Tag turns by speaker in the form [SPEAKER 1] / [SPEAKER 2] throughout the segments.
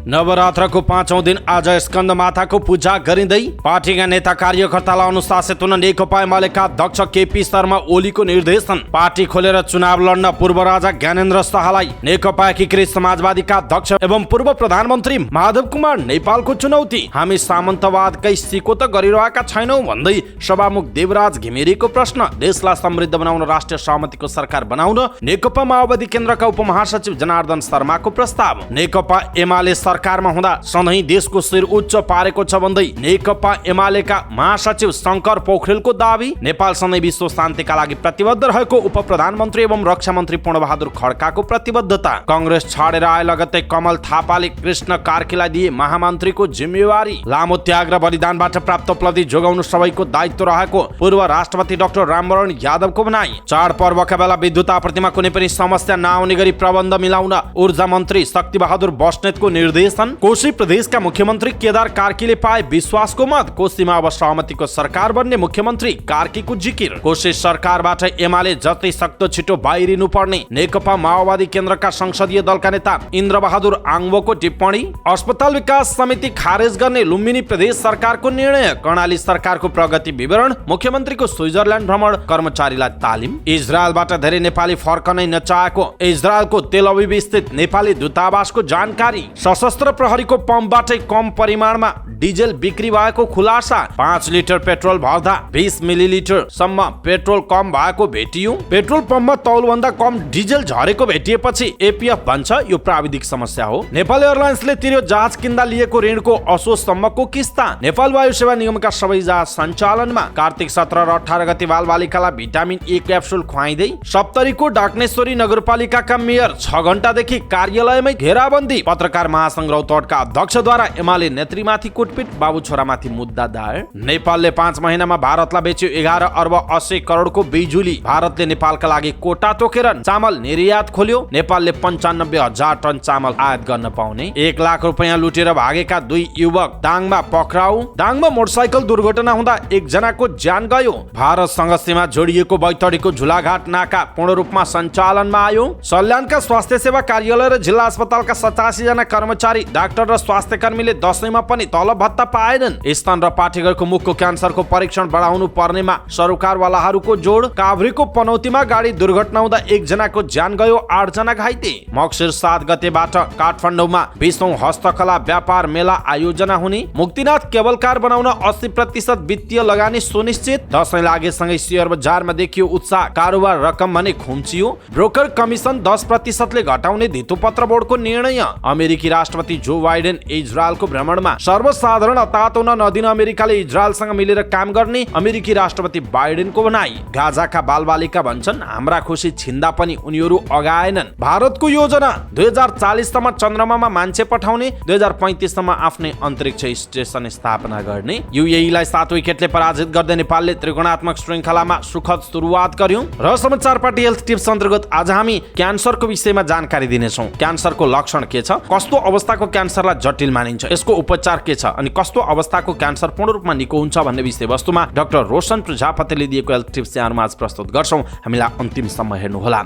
[SPEAKER 1] नवरात्रको 5औं दिन आज स्कन्द माताको पूजा गरिँदै पार्टीका नेता कार्यकर्तालाई अनुशासित हुन नेकपा एमालेका अध्यक्ष केपी शर्मा ओलीको निर्देशन। पार्टी खोलेर चुनाव लड्न पूर्व राजा ज्ञानेन्द्र शाहलाई नेकपा एकीकृत समाजवादीका अध्यक्ष एवं पूर्व प्रधानमन्त्री माधव कुमार नेपालको चुनौती। हामी सामन्तवादकै सिको त गरिरहेका छैनौं भन्दै सभामुख देवराज घिमिरेको प्रश्न। देशलाई समृद्ध बनाउन राष्ट्रिय सहमतिको सरकार बनाउन नेकपा माओवादी केन्द्रका उपमहासचिव जनार्दन शर्माको प्रस्ताव। नेकपा एमाले सरकारमा हुँदा सधैँ देशको शिर उच्च पारेको छ भन्दै नेकपा एमालेका महासचिव शंकर पोखरेलको दावी। नेपाल सधैँ विश्व शान्तिका लागि प्रतिबद्ध रहेको उप प्रधानमन्त्री एवं रक्षा मन्त्री पूर्णबहादुर खड्काको प्रतिबद्धता। कांग्रेस छाडेर आए लगत्तै कमल थापाले कृष्ण कार्कीलाई दिए महामन्त्रीको जिम्मेवारी। लामो त्याग र बलिदानबाट प्राप्त उपलब्धि जोगाउनु सबैको दायित्व रहेको पूर्व राष्ट्रपति डाक्टर रामवरण यादवको भनाई। चाडपर्वका बेला विद्युत आपूर्तिमा कुनै पनि समस्या नआउने गरी प्रबन्ध मिलाउन ऊर्जा मन्त्री शक्ति बहादुर बस्नेतको निर्देशन। कोशी प्रदेशका मुख्यमन्त्री केदार कार्कीले पाए विश्वासको मत। कोशीमा अब सहमतिको सरकार बन्ने मुख्यमन्त्री कार्कीको जिकिर। कोशी सरकारबाट एमाले जति सक्दो छिटो बाहिरिनु पर्ने नेकपा माओवादी केन्द्रका संसदीय दलका नेता इन्द्रबहादुर आङ्बोको टिप्पणी। अस्पताल विकास समिति खारेज गर्ने लुम्बिनी प्रदेश सरकारको निर्णय। कर्णाली सरकारको प्रगति विवरण। मुख्यमन्त्रीको स्विजरल्यान्ड भ्रमण। कर्मचारीलाई तालिम। इजरायलबाट धेरै नेपाली फर्कनै नचाहेको इजरायलको तेल अभिव स्थित नेपाली दूतावासको जानकारी। सशस्त्र प्रहरीको पम्पबाटै कम परिमाणमा डिजेल बिक्री भएको खुलासा। 5 लिटर पेट्रोल भर्दा 20 मिलिलिटर सम्म पेट्रोल कम भएको भेटियो। पेट्रोल पम्पमा तौलभन्दा कम डिजेल झरेको भेटिएपछि एपीएफ भन्छ यो प्राविधिक समस्या हो। नेपाल एयरलाइन्सले तिर्यो जहाज किन्दा लिएको ऋणको असोजसम्मको किस्ता। नेपाल वायु सेवा निगमका सबै जहाज सञ्चालनमा। कार्तिक 17 र 18 गते बालबालिकालाई भिटामिन ए क्याप्सुल खुवाइँदै सप्तरीको डाक्नेश्वरी नगरपालिकाका मेयर 6 घण्टादेखि कार्यालयमै घेराबन्दी। पत्रकार महासंघ रौतहटका अध्यक्षद्वारा एमाले नेत्रीमाथि कुटपिट। बाबु छोरामाथि मुद्दा दायर। नेपालले 5 महिनामा भारतलाई बेच्यो 11 अर्ब 80 करोडको बिजुली। भारतले नेपालका लागि कोटा तोकेर चामल निर्यात खोल्यो। नेपालले 95,000 टन चामल आयात गर्न पाउने। 1 लाख रुपैयाँ लुटेर भागेका 2 युवक दाङमा पक्राउ। दाङमा मोटरसाइकल दुर्घटना हुँदा 1 जनाको ज्यान गयो। भारतसँग सीमा जोडिएको बैतडीको झुलाघाट नाका पूर्ण रूपमा सञ्चालनमा आयो। सल्यानका स्वास्थ्य सेवा कार्यालय र जिल्ला अस्पतालका 87 जना कर्मचारी डाक्टर र स्वास्थ्य कर्मीले दशैंमा पनि तलब भत्ता पाएनन्। स्तन र पाठेघरको मुखको क्यान्सरको परीक्षण बढाउनु पर्नेमा सरकारवालाहरूको जोड। काभ्रेको पनौतीमा गाडी दुर्घटना हुँदा 1 जनाको ज्यान गयो, 8 जना घाइते। मक्सिर 7 गतेबाट काठमाडौँमा 20औं हस्तकला व्यापार मेला आयोजना हुने। मुक्तिनाथ केबल कार बनाउन 80% वित्तीय लगानी सुनिश्चित। दशैं लागेसँगै शेयर बजारमा देखियो उत्साह। कारोबार रकम भने खुम्चियो। ब्रोकर कमिसन 10% ले घटाउने धितोपत्र बोर्डको निर्णय। अमेरिकी राष्ट्रपति जो बाइडेन इजरायलको भ्रमणमा। सर्वसाधारण अतात हुन नदिन अमेरिकाले इजरायलसँग मिलेर काम गर्ने अमेरिकी राष्ट्रपति बाइडेनको भनाई। गाजाका बालबालिका भन्छन् हाम्रा खुसी छिन्दा पनि उनीहरू अगाएनन्। भारतको योजना 2040 सम्म चन्द्रमामा मान्छे पठाउने, 2035 सम्म आफ्नै अन्तरिक्ष स्टेसन स्थापना गर्ने। यूएईलाई 7 विकेटले पराजित गर्दै नेपालले त्रिकोणात्मक श्रृङ्खलामा सुखद सुरुवात गर्यो। र समाचार पार्टी हेल्थ टिप्स अन्तर्गत आज हामी क्यान्सरको विषयमा जानकारी दिनेछौँ। क्यान्सरको लक्षण के छ, कस्तो अवस्थाको क्यान्सरलाई जटिल मानिन्छ, यसको उपचार के छ अनि कस्तो अवस्थाको क्यान्सर पूर्ण रूपमा निको हुन्छ भन्ने विषयवस्तुमा डाक्टर रोशन प्रजापतिले दिएको हेल्थ टिप्स यहाँहरुमा आज प्रस्तुत गर्छौं। हामीलाई अन्तिमसम्म हेर्नुहोला।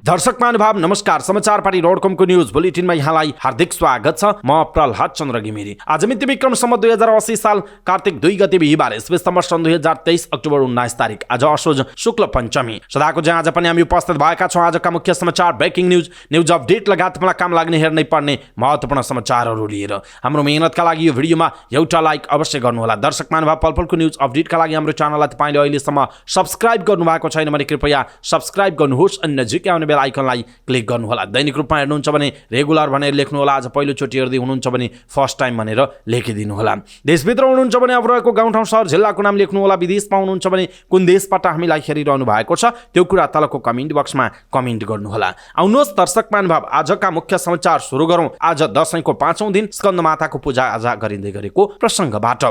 [SPEAKER 1] दर्शक महानुभाव नमस्कार। समाचार पार्टी .com को न्यूज बुलेटिनमा यहाँलाई हार्दिक स्वागत छ। म प्रहलाद चन्द्र घिमिरे। आज मिति विक्रम सम्म 2080 साल कार्तिक 2 गते बिहीबार इस्वी सन् 2023 अक्टोबर 19 तारिक। आज असोज शुक्ल पञ्चमी। सदाको चाहिँ आज पनि हामी उपस्थित भएका छौँ। आजका मुख्य समाचार, ब्रेकिङ न्यूज अपडेट लगायत मलाई काम लाग्ने हेर्नै पर्ने महत्त्वपूर्ण समाचारहरू लिएर। हाम्रो मेहनतका लागि यो भिडियोमा एउटा लाइक अवश्य गर्नुहोला। दर्शक महानुभाव पलपलको न्यूज अपडेटका लागि हाम्रो च्यानललाई तपाईले अहिलेसम्म सब्स्क्राइब गर्नुभएको छैन भने कृपया सब्स्क्राइब गर्नुहोस् अनि नजिकै आउने बेल आइकनलाई क्लिक गर्नुहोला। दैनिक रूपमा हेर्नुहुन्छ भने रेगुलर भनेर लेख्नुहोला। आज पहिलो चोटि हेर्दै हुनुहुन्छ भने फर्स्ट टाइम भनेर लेखिदिनुहोला। देशभित्र हुनुहुन्छ भने अब रहेको गाउँठाउँ सहर जिल्लाको नाम लेख्नुहोला। विदेशमा हुनुहुन्छ भने कुन देशबाट हामीलाई हेरिरहनु भएको छ त्यो कुरा तलको कमेन्ट बक्समा कमेन्ट गर्नुहोला। आउनुहोस् दर्शक महानुभाव आजका मुख्य समाचार सुरु गरौँ। आज दशैंको 5औं दिन स्कन्द माताको पूजा आजा गरिँदै गरेको प्रसङ्गबाट।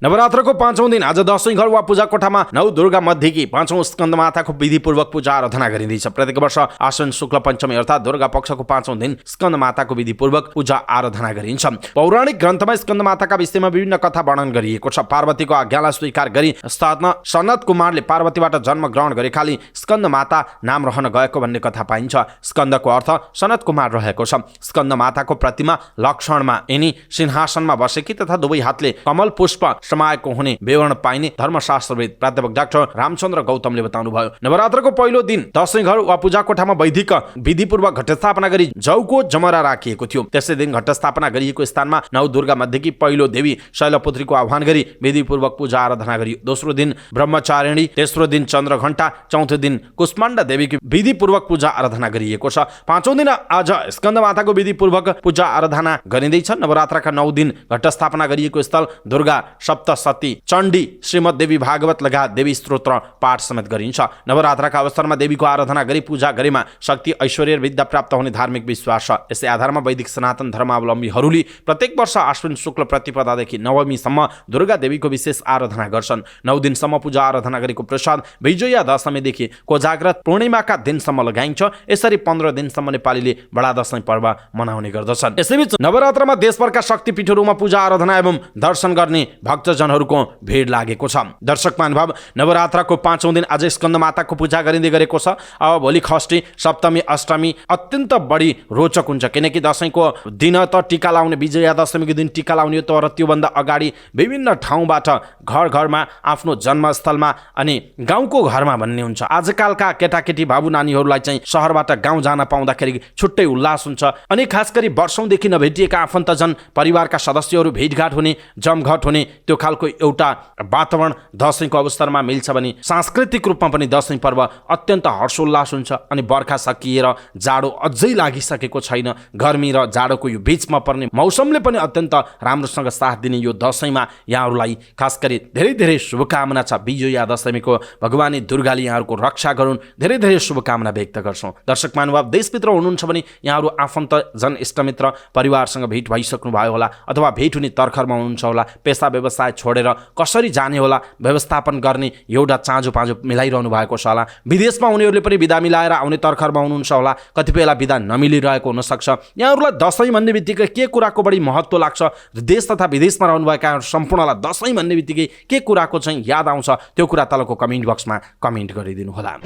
[SPEAKER 1] नवरात्रको 5औं दिन आज दशैं घर वा पूजा कोठामा नौ दुर्गा मध्येकी 5औं स्कन्द माताको विधिपूर्वक पूजा आराधना गरिँदैछ। प्रत्येक वर्ष आश्विन शुक्ल पञ्चमी अर्थात् दुर्गा पक्षको 5औं दिन स्कन्द माताको विधिपूर्वक पूजा आराधना गरिन्छ। पौराणिक ग्रन्थमा स्कन्द माताका विषयमा विभिन्न कथा वर्णन गरिएको छ। पार्वतीको आज्ञालाई स्वीकार गरी सनत कुमारले पार्वतीबाट जन्म ग्रहण गरेकाले स्कन्द माता नाम रहन गएको भन्ने कथा पाइन्छ। स्कन्दको अर्थ सनत कुमार रहेको छ। स्कन्द माताको प्रतिमा लक्षणमा यिनी सिंहासनमा बसेकी तथा दुवै हातले कमल पुष्प समाएको हुने विवरण पाइने धर्मशास्त्रविद प्राध्यापक डाक्टर रामचन्द्र गौतमले बताउनुभयो। नवरात्रको पहिलो दिन दशैं घर वा पूजा कोठामा वैदिक विधिपूर्वक घटस्थापना गरी जौको जमरा राखिएको थियो। त्यसै दिन घटस्थापना गरिएको स्थानमा नौ दुर्गा मध्येकी पहिलो देवी शैलपुत्रीको आह्वान गरी विधिपूर्वक पूजा आराधना गरियो। दोस्रो दिन ब्रह्मचारिणी, तेस्रो दिन चन्द्रघण्टा, चौथो दिन कुष्माण्डा देवीकी विधिपूर्वक पूजा आराधना गरिएको छ। 5औं दिन आज स्कन्द माताको विधिपूर्वक पूजा आराधना गरिँदैछ। नवरात्रका 9 दिन घटस्थापना गरिएको स्थल दुर्गा सप्तशती, चण्डी, श्रीमद् देवी भागवत लगायत देवी स्तोत्र पाठ समेत गरिन्छ। नवरात्रका अवसरमा देवीको आराधना गरी पूजा गरेमा शक्ति, ऐश्वर्य, विद्या प्राप्त हुने धार्मिक विश्वास छ। यसै आधारमा वैदिक सनातन धर्मावलम्बीहरूले प्रत्येक वर्ष आश्विन शुक्ल प्रतिपदादेखि नवमीसम्म दुर्गा देवीको विशेष आराधना गर्छन्। 9 दिनसम्म पूजा आराधना गरेको प्रसाद विजया दशमीदेखि कोजाग्रत पूर्णिमाका दिनसम्म लगाइन्छ। यसरी 15 दिनसम्म नेपालीले बडा दशैं पर्व मनाउने गर्दछन्। यसैबीच नवरात्रमा देशभरका शक्तिपीठहरूमा पूजा आराधना एवं दर्शन गर्ने भक्तजनहरूको भिड लागेको छ। दर्शक महानुभाव, नवरात्रको 5औं दिन आज स्कन्द माताको पूजा गरिँदै गरेको छ। अब भोलि षष्ठी, सप्तमी, अष्टमी अत्यन्त बढी रोचक हुन्छ, किनकि दशैंको दिन त टीका लाउने, विजया दशमीको दिन टीका लाउने तर त्योभन्दा अगाडि विभिन्न ठाउँबाट घर घरमा, आफ्नो जन्मस्थलमा अनि गाउँको घरमा भन्ने हुन्छ। आजकालका केटाकेटी बाबु नानीहरूलाई चाहिँ सहरबाट गाउँ जान पाउँदाखेरि छुट्टै उल्लास हुन्छ। अनि खास गरी वर्षौंदेखि नभेटिएका आफन्तजन, परिवारका सदस्यहरू भेटघाट हुने, जमघट हुने, त्यो खालको एउटा वातावरण दशैंको अवसरमा मिल्छ भने सांस्कृतिक रूपमा पनि दशैं पर्व अत्यन्त हर्षोल्लास हुन्छ। अनि बर्खा सकिएर जाडो अझै लागिसकेको छैन। गर्मी र जाडोको यो बीचमा पर्ने मौसमले पनि अत्यन्त राम्रोसँग साथ दिने यो दशैंमा यहाँहरूलाई खास गरी धेरै धेरै शुभकामना छ। विजया दशमीको भगवानी दुर्गाले यहाँहरूको रक्षा गरून्, धेरै धेरै शुभकामना व्यक्त गर्छौँ। दर्शक महानुभाव, देशभित्र हुनुहुन्छ भने यहाँहरू आफन्त जन इष्टमित्र परिवारसँग भेट भइसक्नु भयो होला, अथवा भेट हुने तर्खरमा हुनुहुन्छ होला। पेसा व्यवसाय छोडेर कसरी जाने होला, व्यवस्थापन गर्ने एउटा चाँजो पाँजो मिलाइरहनु भएको छ होला। विदेशमा हुनेहरूले पनि बिदा मिलाएर आउने तर्खरमा हुनुहुन्छ होला। कतिपय बेला बिदा नमिलिरहेको हुनसक्छ। यहाँहरूलाई दशैं भन्ने बित्तिकै के कुराको बढी महत्त्व लाग्छ, देश तथा विदेशमा रहनुभएका सम्पूर्णलाई दशैं भन्ने बित्तिकै के कुराको चाहिँ याद आउँछ, त्यो कुरा तलको कमेन्ट बक्समा कमेन्ट गरिदिनु होला।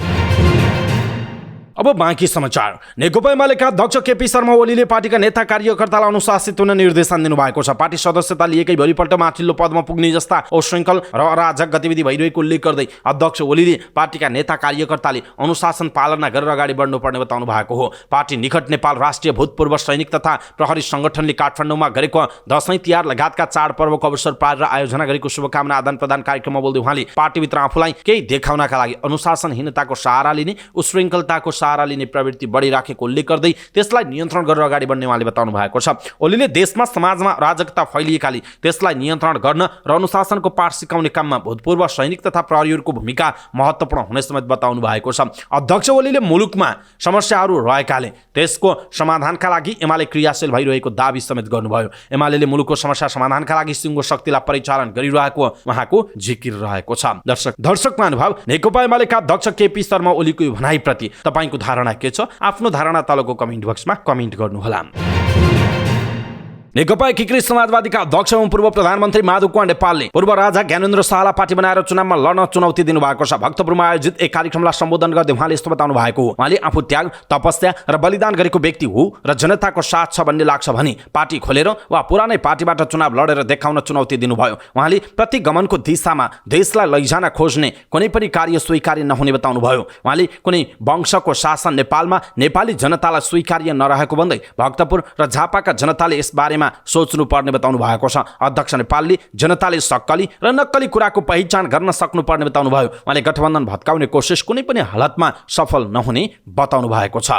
[SPEAKER 1] अब बाँकी समाचार। नेकपा एमालेका अध्यक्ष केपी शर्मा ओलीले पार्टीका नेता कार्यकर्तालाई अनुशासित हुन निर्देशन दिनुभएको छ। पार्टी सदस्यता लिएकै भोलिपल्ट माथिल्लो पदमा पुग्ने जस्ता अशृङ्खल र अराजक गतिविधि भइरहेको उल्लेख गर्दै अध्यक्ष ओलीले पार्टीका नेता कार्यकर्ताले अनुशासन पालना गरेर अगाडि बढ्नुपर्ने बताउनु भएको हो। पार्टी निकट नेपाल राष्ट्रिय भूतपूर्व सैनिक तथा प्रहरी सङ्गठनले काठमाडौँमा गरेको दशैं तिहार लगायतका चाडपर्वको अवसर पारेर आयोजना गरेको शुभकामना आदान प्रदान कार्यक्रममा बोल्दै उहाँले पार्टीभित्र आफूलाई केही देखाउनका लागि अनुशासनहीनताको सहारा लिने, उशृङ्खलताको सहारा लिने प्रवृत्ति बढिराखेको उल्लेख गर्दै त्यसलाई नियन्त्रण गरेर अगाडि बढ्ने उहाँले बताउनु भएको छ। ओलीले देशमा समाजमा अराजकता फैलिएकाले त्यसलाई नियन्त्रण गर्न र अनुशासनको पाठ सिकाउने काममा भूतपूर्व सैनिक तथा प्रहरीहरूको भूमिका महत्त्वपूर्ण हुने समेत बताउनु भएको छ। अध्यक्ष ओलीले मुलुकमा समस्याहरू रहेकाले त्यसको समाधानका लागि एमाले क्रियाशील भइरहेको दाबी समेत गर्नुभयो। एमालेले मुलुकको समस्या समाधानका लागि सिङ्गो शक्तिलाई परिचालन गरिरहेको उहाँको जिकिर रहेको छ। दर्शक महानुभाव, नेकपा एमालेका अध्यक्ष केपी शर्मा ओलीको भनाइप्रति तपाईको धारणा के छ? आफ्नो धारणा तलको कमेन्ट बक्समा कमेन्ट गर्नुहोला। नेकपा एकीकृत समाजवादीका अध्यक्ष एवं पूर्व प्रधानमन्त्री माधव कुँवर नेपालले पूर्व राजा ज्ञानेन्द्र शाहलाई पार्टी बनाएर चुनावमा लड्न चुनौती दिनुभएको छ। भक्तपुरमा आयोजित एक कार्यक्रमलाई सम्बोधन गर्दै उहाँले यस्तो बताउनु भएको हो। उहाँले आफू त्याग, तपस्या र बलिदान गरेको व्यक्ति हो र जनताको साथ छ भन्ने लाग्छ भने पार्टी खोलेर वा पुरानै पार्टीबाट चुनाव लडेर देखाउन चुनौती दिनुभयो। उहाँले प्रतिगमनको दिशामा देशलाई लैजान खोज्ने कुनै पनि कार्य स्वीकार्य नहुने बताउनुभयो। उहाँले कुनै वंशको शासन नेपालमा नेपाली जनतालाई स्वीकार्य नरहेको भन्दै भक्तपुर र झापाका जनताले यस बारेमा सोच्नु पर्ने बताउनु भएको छ। अध्यक्ष नेपालले जनताले सक्कली र नक्कली कुराको पहिचान गर्न सक्नुपर्ने बताउनु भयो। उहाँले गठबन्धन भत्काउने कोसिस कुनै पनि हालतमा सफल नहुने बताउनु भएको छ।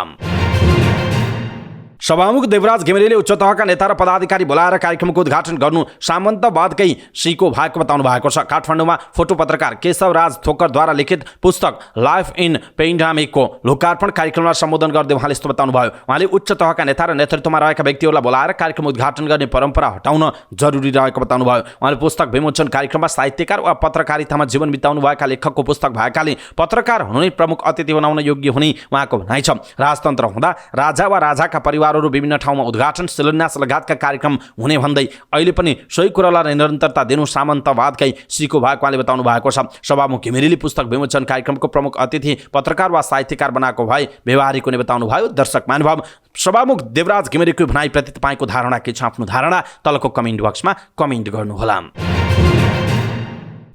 [SPEAKER 1] सभामुख देवराज घिमिरेले उच्च तहका नेता र पदाधिकारी बोलाएर कार्यक्रमको उद्घाटन गर्नु सामन्तवादकै सिको भएको बताउनु भएको छ। काठमाडौँमा फोटो पत्रकार केशव राज थोकरद्वारा लिखित पुस्तक लाइफ इन पेन्डामिकको लोकार्पण कार्यक्रमलाई सम्बोधन गर्दै उहाँले यस्तो बताउनु भयो। उहाँले उच्च तहका नेता र नेतृत्वमा रहेका व्यक्तिहरूलाई बोलाएर कार्यक्रम उद्घाटन गर्ने परम्परा हटाउन जरुरी रहेको बताउनु भयो। उहाँले पुस्तक विमोचन कार्यक्रममा साहित्यकार वा पत्रकारितामा जीवन बिताउनु भएका लेखकको पुस्तक भएकाले पत्रकार हुनु नै प्रमुख अतिथि बनाउन योग्य हुने उहाँको भनाइ छ। राजतन्त्र हुँदा राजा वा राजाका परिवारहरू विभिन्न ठाउँमा उद्घाटन शिलान्यास लगायतका कार्यक्रम हुने भन्दै अहिले पनि सोही कुरालाई निरन्तरता दिनु सामन्तवादकै सिको भएको उहाँले बताउनु भएको छ। सभामुख घिमिरेले पुस्तक विमोचन कार्यक्रमको प्रमुख अतिथि पत्रकार वा साहित्यकार बनाएको भए व्यवहारिक हुने बताउनु भयो। दर्शक महानुभाव, सभामुख देवराज घिमिरेको भनाइप्रति तपाईँको धारणा के छ? आफ्नो धारणा तलको कमेन्ट बक्समा कमेन्ट गर्नुहोला।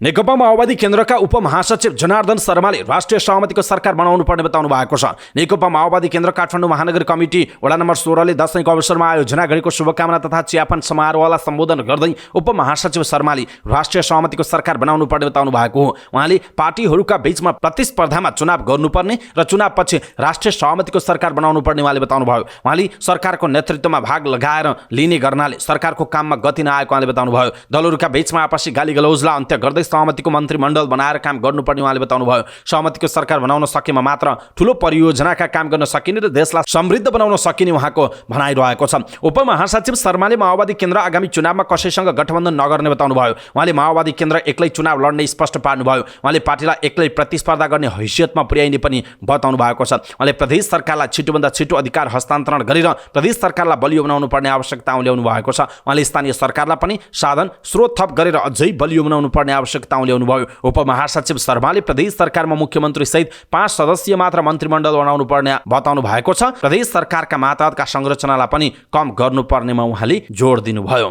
[SPEAKER 1] नेकपा माओवादी केन्द्रका उपमहासचिव जनार्दन शर्माले राष्ट्रिय सहमतिको सरकार बनाउनु पर्ने बताउनु भएको छ। नेकपा माओवादी केन्द्र काठमाडौँ महानगर कमिटी वडा नम्बर 16 ले दशैंको अवसरमा आयोजना गरेको शुभकामना तथा चियापान समारोहलाई सम्बोधन गर्दै उपमहासचिव शर्माले राष्ट्रिय सहमतिको सरकार बनाउनु पर्ने बताउनु भएको हो। उहाँले पार्टीहरूका बीचमा प्रतिस्पर्धामा चुनाव गर्नुपर्ने र चुनावपछि राष्ट्रिय सहमतिको सरकार बनाउनु पर्ने उहाँले बताउनु भयो। उहाँले सरकारको नेतृत्वमा भाग लगाएर लिने गर्नाले सरकारको काममा गति नआएको उहाँले बताउनु भयो। दलहरूका बीचमा आपसी गालीगलौजलाई अन्त्य गर्दै सहमतिको मन्त्रीमण्डल बनाएर काम गर्नुपर्ने उहाँले बताउनु भयो। सहमतिको सरकार बनाउन सकेमा मात्र ठूलो परियोजनाका काम गर्न सकिने र देशलाई समृद्ध बनाउन सकिने उहाँको भनाइरहेको छ। उपमहासचिव शर्माले माओवादी केन्द्र आगामी चुनावमा कसैसँग गठबन्धन नगर्ने बताउनु भयो। उहाँले माओवादी केन्द्र एक्लै चुनाव लड्ने स्पष्ट पार्नु भयो। उहाँले पार्टीलाई एक्लै प्रतिस्पर्धा गर्ने हैसियतमा पुर्याइने पनि बताउनु भएको छ। उहाँले प्रदेश सरकारलाई छिटोभन्दा छिटो अधिकार हस्तान्तरण गरेर प्रदेश सरकारलाई बलियो बनाउनु पर्ने आवश्यकता ल्याउनु भएको छ। उहाँले स्थानीय सरकारलाई पनि साधन स्रोत थप गरेर अझै बलियो बनाउनु पर्ने आवश्यकता ल्याउनु भयो। उपमहासचिव शर्माले प्रदेश सरकारमा मुख्यमन्त्री सहित 5 सदस्यीय मात्र मन्त्रीमण्डल बनाउनु पर्ने बताउनु भएको छ। प्रदेश सरकारका मातहतका संरचनालाई पनि कम गर्नुपर्नेमा उहाँले जोड दिनुभयो।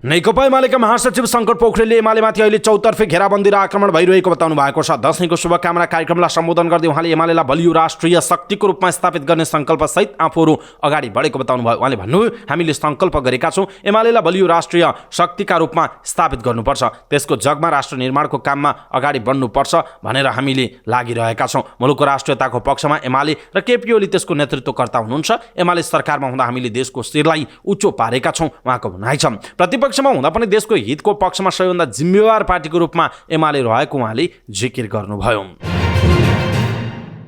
[SPEAKER 1] नेकपा एमालेका महासचिव शङ्कर पोखरेलले एमालेमाथि अहिले चौतर्फी घेराबन्दी र आक्रमण भइरहेको बताउनु भएको छ। दशैंको शुभकामना कार्यक्रमलाई सम्बोधन गर्दै उहाँले एमालेलाई बलियो राष्ट्रिय शक्तिको रूपमा स्थापित गर्ने सङ्कल्पसहित आफूहरू अगाडि बढेको बताउनु भयो। उहाँले भन्नुभयो, हामीले सङ्कल्प गरेका छौँ एमालेलाई बलियो राष्ट्रिय शक्तिका रूपमा स्थापित गर्नुपर्छ, त्यसको जगमा राष्ट्र निर्माणको काममा अगाडि बढ्नुपर्छ भनेर हामीले लागिरहेका छौँ। मुलुकको राष्ट्रियताको पक्षमा एमाले र केपी ओली त्यसको नेतृत्वकर्ता हुनुहुन्छ। एमाले सरकारमा हुँदा हामीले देशको शिरलाई उच्चो पारेका छौँ उहाँको भनाइ छ। प्रतिपक्षमा हुँदा पनि देशको हितको पक्षमा सबैभन्दा जिम्मेवार पार्टीको रूपमा एमाले रहेको उहाँले जिकिर गर्नुभयो।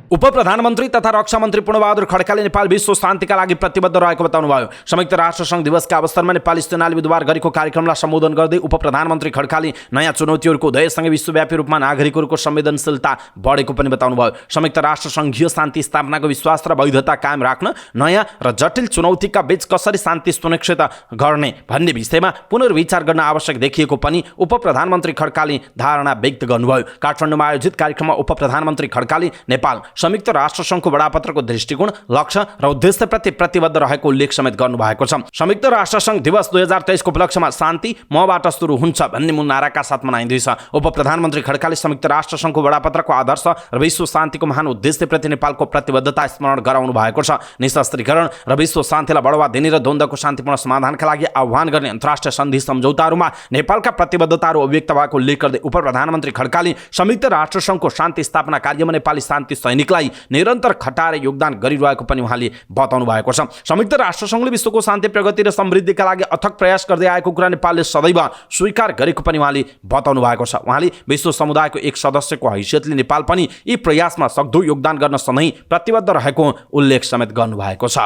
[SPEAKER 1] उपप्रधानमन्त्री तथा रक्षा मन्त्री पूर्णबहादुर खड्काले नेपाल विश्व शान्तिका लागि प्रतिबद्ध रहेको बताउनु भयो। संयुक्त राष्ट्र संघ दिवसका अवसरमा नेपाली सेनाले बुधबार गरेको कार्यक्रमलाई सम्बोधन गर्दै उपप्रधानमन्त्री खड्काले नयाँ चुनौतीहरूको उदयसँगै विश्वव्यापी रूपमा नागरिकहरूको संवेदनशीलता बढेको पनि बताउनु भयो। संयुक्त राष्ट्र संघीय शान्ति स्थापनाको विश्वास र वैधता कायम राख्न नयाँ र जटिल चुनौतीका बीच कसरी शान्ति सुनिश्चित गर्ने भन्ने विषयमा पुनर्विचार गर्न आवश्यक देखिएको पनि उपप्रधानमन्त्री खड्काले धारणा व्यक्त गर्नुभयो। काठमाडौँमा आयोजित कार्यक्रममा उपप्रधानमन्त्री खड्काले नेपाल संयुक्त राष्ट्र संघको बडापत्रको दृष्टिकोण, लक्ष्य र उद्देश्यप्रति प्रतिबद्ध रहेको उल्लेख समेत गर्नुभएको छ। संयुक्त राष्ट्र संघ दिवस 2023 को उपलक्ष्यमा शान्ति मबाट सुरु हुन्छ भन्ने मूल नाराका साथ मनाइँदैछ। उपप्रधानमन्त्री खड्काले संयुक्त राष्ट्र संघको बडापत्रको आदर्श र विश्व शान्तिको महान उद्देश्यप्रति नेपालको प्रतिबद्धता स्मरण गराउनु भएको छ। निशस्त्रीकरण र विश्व शान्तिलाई बढावा दिने र द्वन्द्वको शान्तिपूर्ण समाधानका लागि आह्वान गर्ने अन्तर्राष्ट्रिय सन्धि सम्झौताहरूमा नेपालका प्रतिबद्धताहरू अभिव्यक्त भएको उल्लेख गर्दै उपप्रधानमन्त्री खड्काले संयुक्त राष्ट्र संघको शान्ति स्थापना कार्यमा नेपाली शान्ति सैनिकलाई निरन्तर खटाएर योगदान गरिरहेको पनि उहाँले बताउनु भएको छ। संयुक्त राष्ट्र संघले विश्वको शान्ति, प्रगति र समृद्धिका लागि अथक प्रयास गर्दै आएको कुरा नेपालले सदैव स्वीकार गरेको पनि उहाँले बताउनु भएको छ। उहाँले विश्व समुदायको एक सदस्यको हैसियतले नेपाल पनि यी प्रयासमा सक्दो योगदान गर्न सधैँ प्रतिबद्ध रहेको उल्लेख समेत गर्नुभएको छ।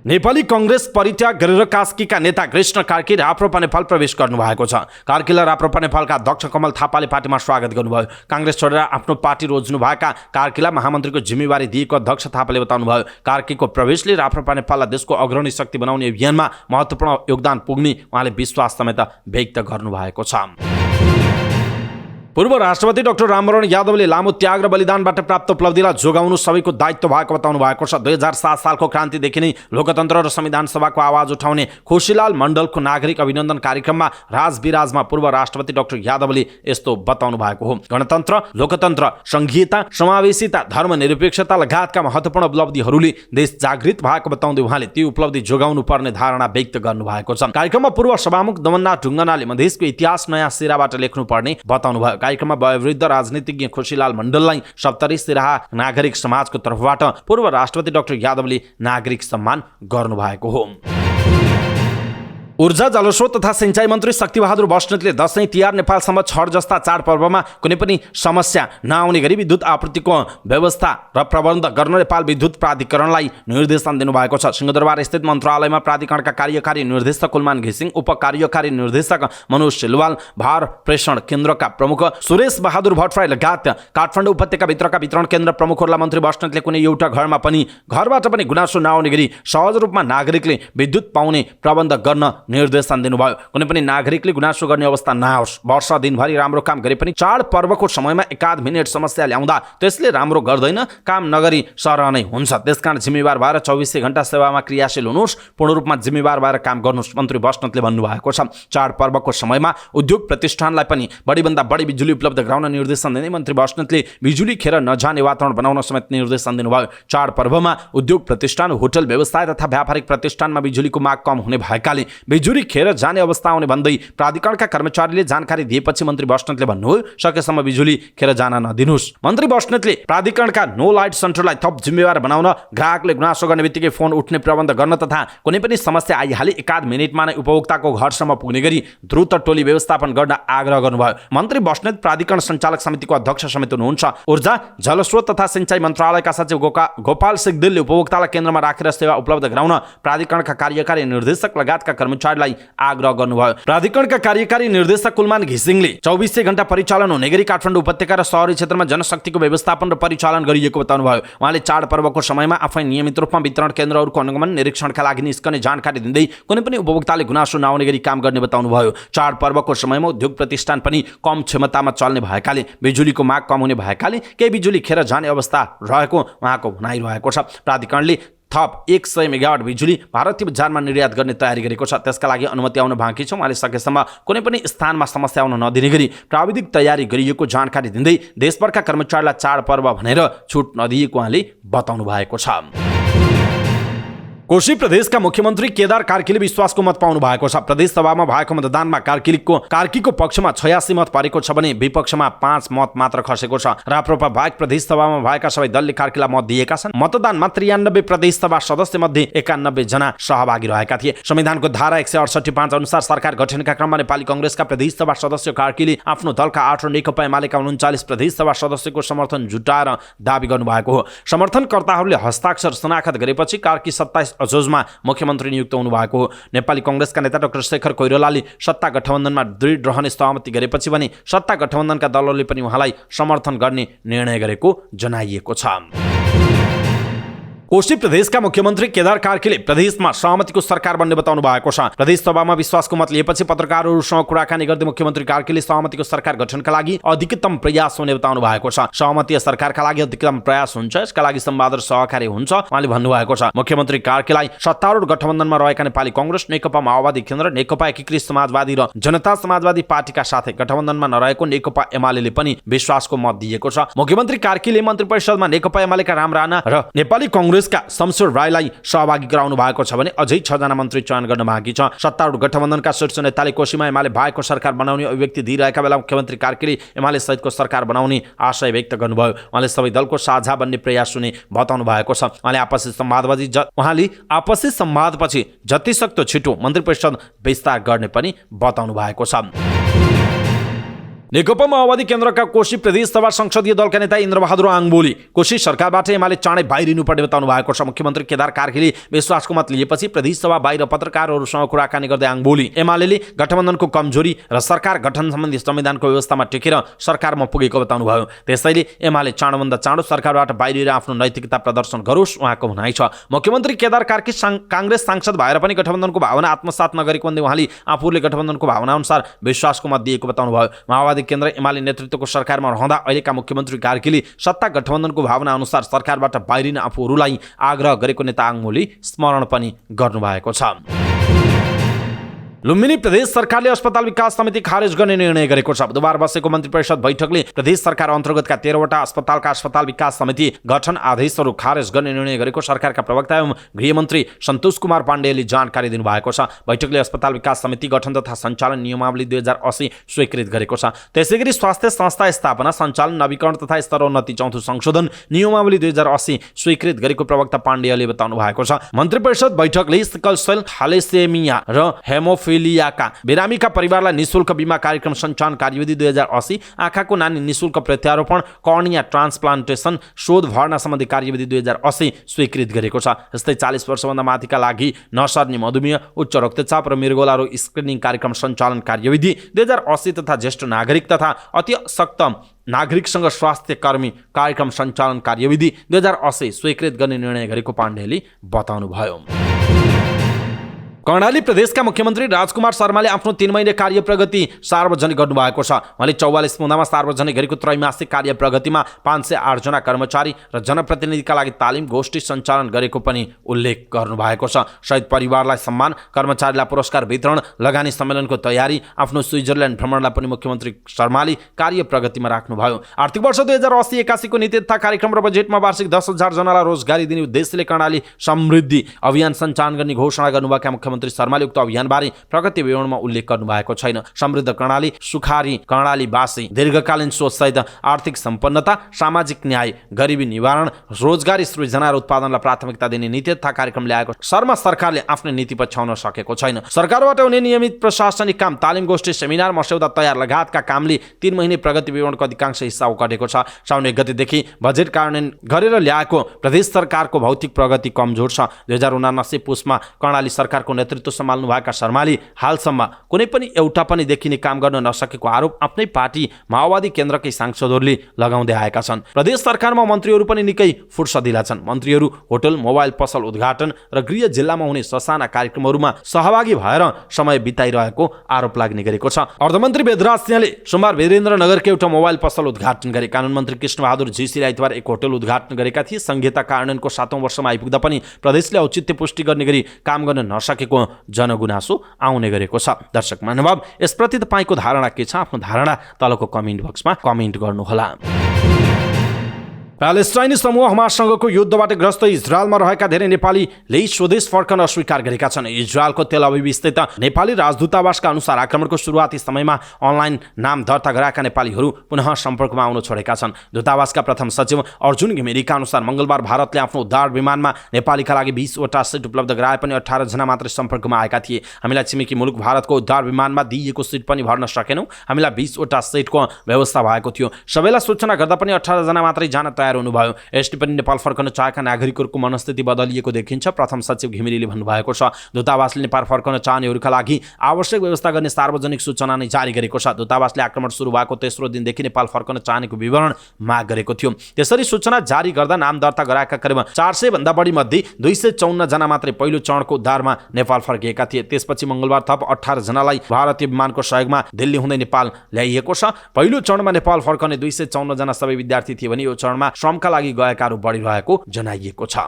[SPEAKER 1] नेपाली कांग्रेस परित्याग गरेर कास्कीका नेता कृष्ण कार्की राप्रपा नेपाल प्रवेश गर्नुभएको छ। कार्कीलाई राप्रपा नेपालका अध्यक्ष कमल थापाले पार्टीमा स्वागत गर्नुभयो। कांग्रेस छोडेर आफ्नो पार्टी रोज्नुभएका कार्कीलाई महामन्त्रीको जिम्मेवारी दिएको अध्यक्ष थापाले बताउनुभयो। कार्कीको प्रवेशले राप्रपा नेपाललाई देशको अग्रणी शक्ति बनाउने अभियानमा महत्त्वपूर्ण योगदान पुग्ने उहाँले विश्वास समेत व्यक्त गर्नुभएको छ। पूर्व राष्ट्रपति डाक्टर रामवरण यादवले लामो त्याग र बलिदानबाट प्राप्त उपलब्धिलाई जोगाउनु सबैको दायित्व भएको बताउनु भएको छ। 2007 सालको क्रान्तिदेखि नै लोकतन्त्र र संविधान सभाको आवाज उठाउने खुशीलाल मण्डलको नागरिक अभिनन्दन कार्यक्रममा राजविराजमा पूर्व राष्ट्रपति डाक्टर यादवले यस्तो बताउनु भएको हो। गणतन्त्र, लोकतन्त्र, संघीयता, समावेशिता, धर्मनिरपेक्षता लगायतका महत्त्वपूर्ण उपलब्धिहरूले देश जागृत भएको बताउँदै उहाँले ती उपलब्धि जोगाउनु पर्ने धारणा व्यक्त गर्नुभएको छ। कार्यक्रममा पूर्व सभामुख दमननाथ ढुङ्गानाले मधेसको इतिहास नयाँ सिराबाट लेख्नुपर्ने बताउनु भयो। कार्यक्रममा वयोवृद्ध राजनीतिज्ञ खुशीलाल मण्डललाई 70 सिराहा नागरिक समाजको तर्फबाट पूर्व राष्ट्रपति डाक्टर यादवले नागरिक सम्मान गर्नुभएको हो। ऊर्जा जलस्रोत तथा सिंचाई मन्त्री शक्तिबहादुर बस्नेतले दशैं तिहार नेपालसम्म छठ जस्ता चाडपर्वमा कुनै पनि समस्या नआउने गरी विद्युत आपूर्तिको व्यवस्था र प्रबन्ध गर्न नेपाल विद्युत प्राधिकरणलाई निर्देशन दिनुभएको छ। सिंहदरबार स्थित मन्त्रालयमा प्राधिकरणका कार्यकारी निर्देशक कुलमान घिसिङ, उपकार्यकारी निर्देशक मनोज सिलवाल, भार प्रेषण केन्द्रका प्रमुख सुरेश बहादुर भट्टराई लगायत काठमाडौँ उपत्यकाभित्रका वितरण केन्द्र प्रमुखहरूलाई मन्त्री बस्नेतले कुनै एउटा घरबाट पनि गुनासो नआउने गरी सहज रूपमा नागरिकले विद्युत पाउने प्रबन्ध गर्न निर्देशन दिनुभयो। कुनै पनि नागरिकले गुनासो गर्ने अवस्था नआओस्। वर्ष दिनभरि राम्रो काम गरे पनि चाड पर्वको समयमा एकाध मिनेट समस्या ल्याउँदा त्यसले राम्रो गर्दैन, काम नगरी सरह नै हुन्छ। त्यसकारण जिम्मेवार भएर 24 घण्टा सेवामा क्रियाशील हुनुहोस्, पूर्ण रूपमा जिम्मेवार भएर काम गर्नुहोस्, मन्त्री बस्नेतले भन्नुभएको छ। चाड पर्वको समयमा उद्योग प्रतिष्ठानलाई पनि बढीभन्दा बढी बिजुली उपलब्ध गराउन निर्देशन दिँदै मन्त्री बस्नेतले बिजुली खेर नजाने वातावरण बनाउन समेत निर्देशन दिनुभयो। चाड पर्वमा उद्योग प्रतिष्ठान, होटल व्यवसाय तथा व्यापारिक प्रतिष्ठानमा बिजुलीको माग कम हुने भएकाले बिजुली खेर जाने अवस्था आउने भन्दै प्राधिकरणका कर्मचारीले जानकारी दिएपछि मन्त्री बस्नेतले भन्नुभयो, सकेसम्म बिजुली खेर जान नदिनुहोस्। मन्त्री बस्नेतले प्राधिकरणका नो लाइट सेन्टरलाई थप जिम्मेवार बनाउन, ग्राहकले गुनासो गर्ने बित्तिकै फोन उठ्ने प्रबन्ध गर्न तथा कुनै पनि समस्या आइहाले एकाध मिनेटमा नै उपभोक्ताको घरसम्म पुग्ने गरी द्रुत टोली व्यवस्थापन गर्न आग्रह गर्नुभयो। मन्त्री बस्नेत प्राधिकरण सञ्चालक समितिको अध्यक्ष समेत हुनुहुन्छ। ऊर्जा जलस्रोत तथा सिंचाई मन्त्रालयका सचिव गोपाल सिगदेलले उपभोक्तालाई केन्द्रमा राखेर सेवा उपलब्ध गराउन प्राधिकरणका कार्यकारी निर्देशक लगायतका कर्मचारीलाई आग्रह गर्नुभयो। प्राधिकरणका कार्यकारी निर्देशक कुलमान घिसिङले 24 घण्टा परिचालन हुने गरी काठमाडौँ उपत्यका र शहरी क्षेत्रमा जनशक्तिको व्यवस्थापन र परिचालन गरिएको बताउनुभयो। उहाँले चाडपर्वको समयमा आफै नियमित रूपमा वितरण केन्द्रहरूको अनुगमन निरीक्षणका लागि निस्कने जानकारी दिँदै कुनै पनि उपभोक्ताले गुनासो नआउने गरी काम गर्ने बताउनुभयो। चाडपर्वको समयमा उद्योग प्रतिष्ठान पनि कम क्षमतामा चल्ने भएकाले बिजुलीको माग कम हुने भएकाले केही बिजुली खेर जाने अवस्था रहेको उहाँको भनाइरहेको छ। प्राधिकरणले थप 100 मेगावाट बिजुली भारतीय बजारमा निर्यात गर्ने तयारी गरेको छ। त्यसका लागि अनुमति आउन बाँकी छ। उहाँले सकेसम्म कुनै पनि स्थानमा समस्या आउन नदिने गरी प्राविधिक तयारी गरिएको जानकारी दिँदै देशभरका कर्मचारीलाई चाडपर्व भनेर छुट नदिएको उहाँले बताउनु भएको छ। कोशी प्रदेशका मुख्यमन्त्री केदार कार्कीले विश्वासको मत पाउनु भएको छ। प्रदेश सभामा भएको मतदानमा कार्कीको पक्षमा 86 मत परेको छ भने विपक्षमा 5 मत मात्र खसेको छ। राप्रपा बाहेक प्रदेश सभामा भएका सबै दलले कार्कीलाई मत दिएका छन्। मतदानमा 93 प्रदेश सभा सदस्य मध्ये 91 जना सहभागी रहेका थिए। संविधानको धारा 168(5) अनुसार सरकार गठनका क्रममा नेपाली कांग्रेसका प्रदेश सभा सदस्य कार्कीले आफ्नो दलका 8 र नेकपा एमालेका 39 प्रदेश सभा सदस्यको समर्थन जुटाएर दाबी गर्नुभएको हो। समर्थनकर्ताहरूले हस्ताक्षर शनाखत गरेपछि कार्की 27 अजोजमा मुख्यमन्त्री नियुक्त हुनुभएको हो। नेपाली कांग्रेसका नेता डाक्टर शेखर कोइरालाले सत्ता गठबन्धनमा दृढ रहने सहमति गरेपछि भने सत्ता गठबन्धनका दलहरूले पनि उहाँलाई समर्थन गर्ने निर्णय गरेको जनाइएको छ। कोशी प्रदेशका मुख्यमन्त्री केदार कार्कीले प्रदेशमा सहमतिको सरकार बन्ने बताउनु भएको छ। प्रदेश सभामा विश्वासको मत लिएपछि पत्रकारहरूसँग कुराकानी गर्दै मुख्यमन्त्री कार्कीले सहमतिको सरकार गठनका लागि अधिकतम प्रयास हुने बताउनु भएको छ। सहमतीय सरकारका लागि अधिकतम प्रयास हुन्छ, यसका लागि संवाद र सहकार्य हुन्छ उहाँले भन्नुभएको छ। मुख्यमन्त्री कार्कीलाई सत्तारूढ गठबन्धनमा रहेका नेपाली कांग्रेस, नेकपा माओवादी केन्द्र, नेकपा एकीकृत समाजवादी र जनता समाजवादी पार्टीका साथै गठबन्धनमा नरहेको नेकपा एमाले पनि विश्वासको मत दिएको छ। मुख्यमन्त्री कार्कीले मन्त्री परिषदमा नेकपा एमालेका राम राणा र नेपाली कांग्रेसका शमशेर राईलाई सहभागी गराउनु भएको छ भने अझै 6 जना मन्त्री चयन गर्न बाँकी छ। सत्तारूढ गठबन्धनका शीर्ष नेताले कोशीमा एमाले भएको सरकार बनाउने अभिव्यक्ति दिइरहेका बेला मुख्यमन्त्री कार्कीले एमाले सहितको सरकार बनाउने आशय व्यक्त गर्नुभयो। उहाँले सबै दलको साझा बन्ने प्रयास हुने बताउनु भएको छ। उहाँले आपसी संवादपछि जतिसक्दो छिटो मन्त्री परिषद विस्तार गर्ने पनि बताउनु भएको छ। नेकपा माओवादी केन्द्रका कोशी प्रदेश सभा संसदीय दलका नेता इन्द्रबहादुर आङबोली कोशी सरकारबाट एमाले चाँडै बाहिरिनुपर्ने बताउनु भएको छ। मुख्यमन्त्री केदार कार्कीले विश्वासको मत लिएपछि प्रदेश सभा बाहिर पत्रकारहरूसँग कुराकानी गर्दै आङबोली एमाले गठबन्धनको कमजोरी र सरकार गठन सम्बन्धी संविधानको व्यवस्थामा टेकेर सरकारमा पुगेको बताउनुभयो। त्यसैले एमाले चाँडोभन्दा चाँडो सरकारबाट बाहिरिएर आफ्नो नैतिकता प्रदर्शन गरोस् उहाँको भनाइ छ। मुख्यमन्त्री केदार कार्की कांग्रेस सांसद भएर पनि गठबन्धनको भावना आत्मसात नगरेको भन्दै उहाँले आफूले गठबन्धनको भावना अनुसार विश्वासको मत दिएको बताउनुभयो। माओवादी केन्द्र एमाले नेतृत्वको सरकारमा रहँदा अहिलेका मुख्यमन्त्री कार्कीले सत्ता गठबन्धनको भावना अनुसार सरकारबाट बाहिरिन आफूहरूलाई आग्रह गरेको नेता आङमोली स्मरण पनि गर्नुभएको छ। लुम्बिनी प्रदेश सरकारले अस्पताल विकास समिति खारेज गर्ने निर्णय गरेको छ। बुधबार बसेको मन्त्री परिषद बैठकले प्रदेश सरकार अन्तर्गतका 13वटा अस्पतालका अस्पताल विकास समिति गठन आदेशहरू खारेज गर्ने निर्णय गरेको सरकारका प्रवक्ता एवं गृहमन्त्री सन्तोष कुमार पाण्डेले जानकारी दिनुभएको छ। बैठकले अस्पताल विकास समिति गठन तथा सञ्चालन नियमावली 2080 स्वीकृत गरेको छ। त्यसैगरी स्वास्थ्य संस्था स्थापना, सञ्चालन, नवीकरण तथा स्तरोन्नति चौथो संशोधन नियमावली 2080 स्वीकृत गरेको प्रवक्ता पाण्डेले बताउनु भएको छ। मन्त्री परिषद बैठकले सिकल सेल, थ्यालेसेमिया र हेमोफिलियाका बिरामीका परिवारलाई निशुल्क बीमा कार्यक्रम सञ्चालन कार्यविधि 2080, आँखाको नानी निशुल्क प्रत्यारोपण, कर्निया ट्रान्सप्लान्टेसन, शोध भर्ना सम्बन्धी कार्यविधि 2080 स्वीकृत गरेको छ। यस्तै 40 वर्षभन्दा माथिका लागि नसर्ने मधुमेह, उच्च रक्तचाप र मृगोला रोग स्क्रिनिङ कार्यक्रम सञ्चालन कार्यविधि 2080 तथा ज्येष्ठ नागरिक तथा अति सक्त नागरिकसँग स्वास्थ्य कर्मी कार्यक्रम सञ्चालन कार्यविधि 2080 स्वीकृत गर्ने निर्णय गरेको पाण्डेले बताउनुभयो। कर्णाली प्रदेशका मुख्यमन्त्री राजकुमार शर्माले आफ्नो 3 महिने कार्य प्रगति सार्वजनिक गर्नुभएको छ। उहाँले 44 मुद्दामा सार्वजनिक गरेको त्रैमासिक कार्य प्रगतिमा 508 जना कर्मचारी र जनप्रतिनिधिका लागि तालिम गोष्ठी सञ्चालन गरेको पनि उल्लेख गर्नुभएको छ। शहीद परिवारलाई सम्मान, कर्मचारीलाई पुरस्कार वितरण, लगानी सम्मेलनको तयारी, आफ्नो स्विजरल्यान्ड भ्रमणलाई पनि मुख्यमन्त्री शर्माले कार्य प्रगतिमा राख्नुभयो। आर्थिक वर्ष 2080-81 को नीति तथा कार्यक्रम र बजेटमा वार्षिक 10,000 जनालाई रोजगारी दिने उद्देश्यले कर्णाली समृद्धि अभियान सञ्चालन गर्ने घोषणा गर्नुभएका मुख्यमन्त्री शर्माले उक्त अभियानबारे प्रगति विवरणमा उल्लेख गर्नुभएको छैन। समृद्ध कर्णाली, सुखारी कर्णालीवासी, दीर्घकालीन सोचसहित आर्थिक सम्पन्नता, सामाजिक न्याय, गरिबी निवारण, रोजगारी सृजना र उत्पादनलाई प्राथमिकता दिने नीति तथा कार्यक्रम ल्याएको शर्मा सरकारले आफ्नो नीति पछ्याउन सकेको छैन। सरकारबाट हुने नियमित प्रशासनिक काम, तालिम गोष्ठी, सेमिनार, मस्यौदा तयार लगायतका कामले 3 महिने प्रगति विवरणको अधिकांश हिस्सा ओगटेको छ। साउन 1 गतेदेखि बजेट कार्यान्वयन गरेर ल्याएको प्रदेश सरकारको भौतिक प्रगति कमजोर छ। 2079 पुसमा कर्णाली सरकारको नेतृत्व सम्हाल्नु भएका शर्माले हालसम्म कुनै पनि एउटा पनि देखिने काम गर्न नसकेको आरोप आफ्नै पार्टी माओवादी केन्द्रकै सांसदहरूले लगाउँदै आएका छन्। प्रदेश सरकारमा मन्त्रीहरू पनि निकै फुर्सदिला छन्। मन्त्रीहरू होटल, मोबाइल पसल उद्घाटन र गृह जिल्लामा हुने ससाना कार्यक्रमहरूमा सहभागी भएर समय बिताइरहेको आरोप लाग्ने गरेको छ। अर्थमन्त्री वेदराज सिंहले सोमबार वीरेन्द्रनगरको एउटा मोबाइल पसल उद्घाटन गरे। कानुन मन्त्री कृष्णबहादुर जीसीले आइतबार एक होटल उद्घाटन गरेका थिए। संहिता कार्यान्वयनको 7औं वर्षमा आइपुग्दा पनि प्रदेशले औचित्य पुष्टि गर्ने गरी काम गर्न नसकेको जनगुनासो आउने गरेको छ। दर्शक महानुभाव, यसप्रति तपाईको धारणा के छ? आफ्नो धारणा तलको कमेन्ट बक्समा कमेन्ट गर्नुहोला। प्यालेस्टाइनी समूह हमाससँगको युद्धबाट ग्रस्त इजरायलमा रहेका धेरै नेपालीले स्वदेश फर्कन अस्वीकार गरेका छन्। इजरायलको तेल अभिव स्थित नेपाली राजदूतावासका अनुसार आक्रमणको सुरुवाती समयमा अनलाइन नाम दर्ता गराएका नेपालीहरू पुनः सम्पर्कमा आउन छोडेका छन्। दूतावासका प्रथम सचिव अर्जुन घिमिरेका अनुसार मंगलबार भारतले आफ्नो उद्धार विमानमा नेपालीका लागि 20 वटा सिट उपलब्ध गराए पनि 18 जना मात्रै सम्पर्कमा आएका थिए। हामीलाई छिमेकी मुलुक भारतको उद्धार विमानमा दिइएको सिट पनि भर्न सकेनौं। हामीलाई 20 वटा सिटको व्यवस्था भएको थियो। सबैलाई सूचना गर्दा पनि 18 जना मात्रै जान तयार हुनुभयो। यसले पनि नेपाल फर्कन चाहेका नागरिकहरूको मनस्थिति बदलिएको देखिन्छ। प्रथम सचिव घिमिरेले भन्नुभएको छ। दूतावासले नेपाल फर्कन चाहनेहरूका लागि आवश्यक व्यवस्था गर्ने सार्वजनिक सूचना नै जारी गरेको छ। दूतावासले आक्रमण सुरु भएको तेस्रो दिनदेखि नेपाल फर्कन चाहनेको विवरण माग गरेको थियो। त्यसरी सूचना जारी गर्दा नाम दर्ता गराएका करिब 400 भन्दा बढी मध्ये 254 जना मात्रै पहिलो चरणको उद्धारमा नेपाल फर्किएका थिए। त्यसपछि मंगलबार थप 18 जनालाई भारतीय विमानको सहयोगमा दिल्ली हुँदै नेपाल ल्याइएको छ। पहिलो चरणमा नेपाल फर्कने 254 जना सबै विद्यार्थी थिए भने यो चरणमा श्रमका लागि गएकाहरू बढिरहेको जनाइएको छ।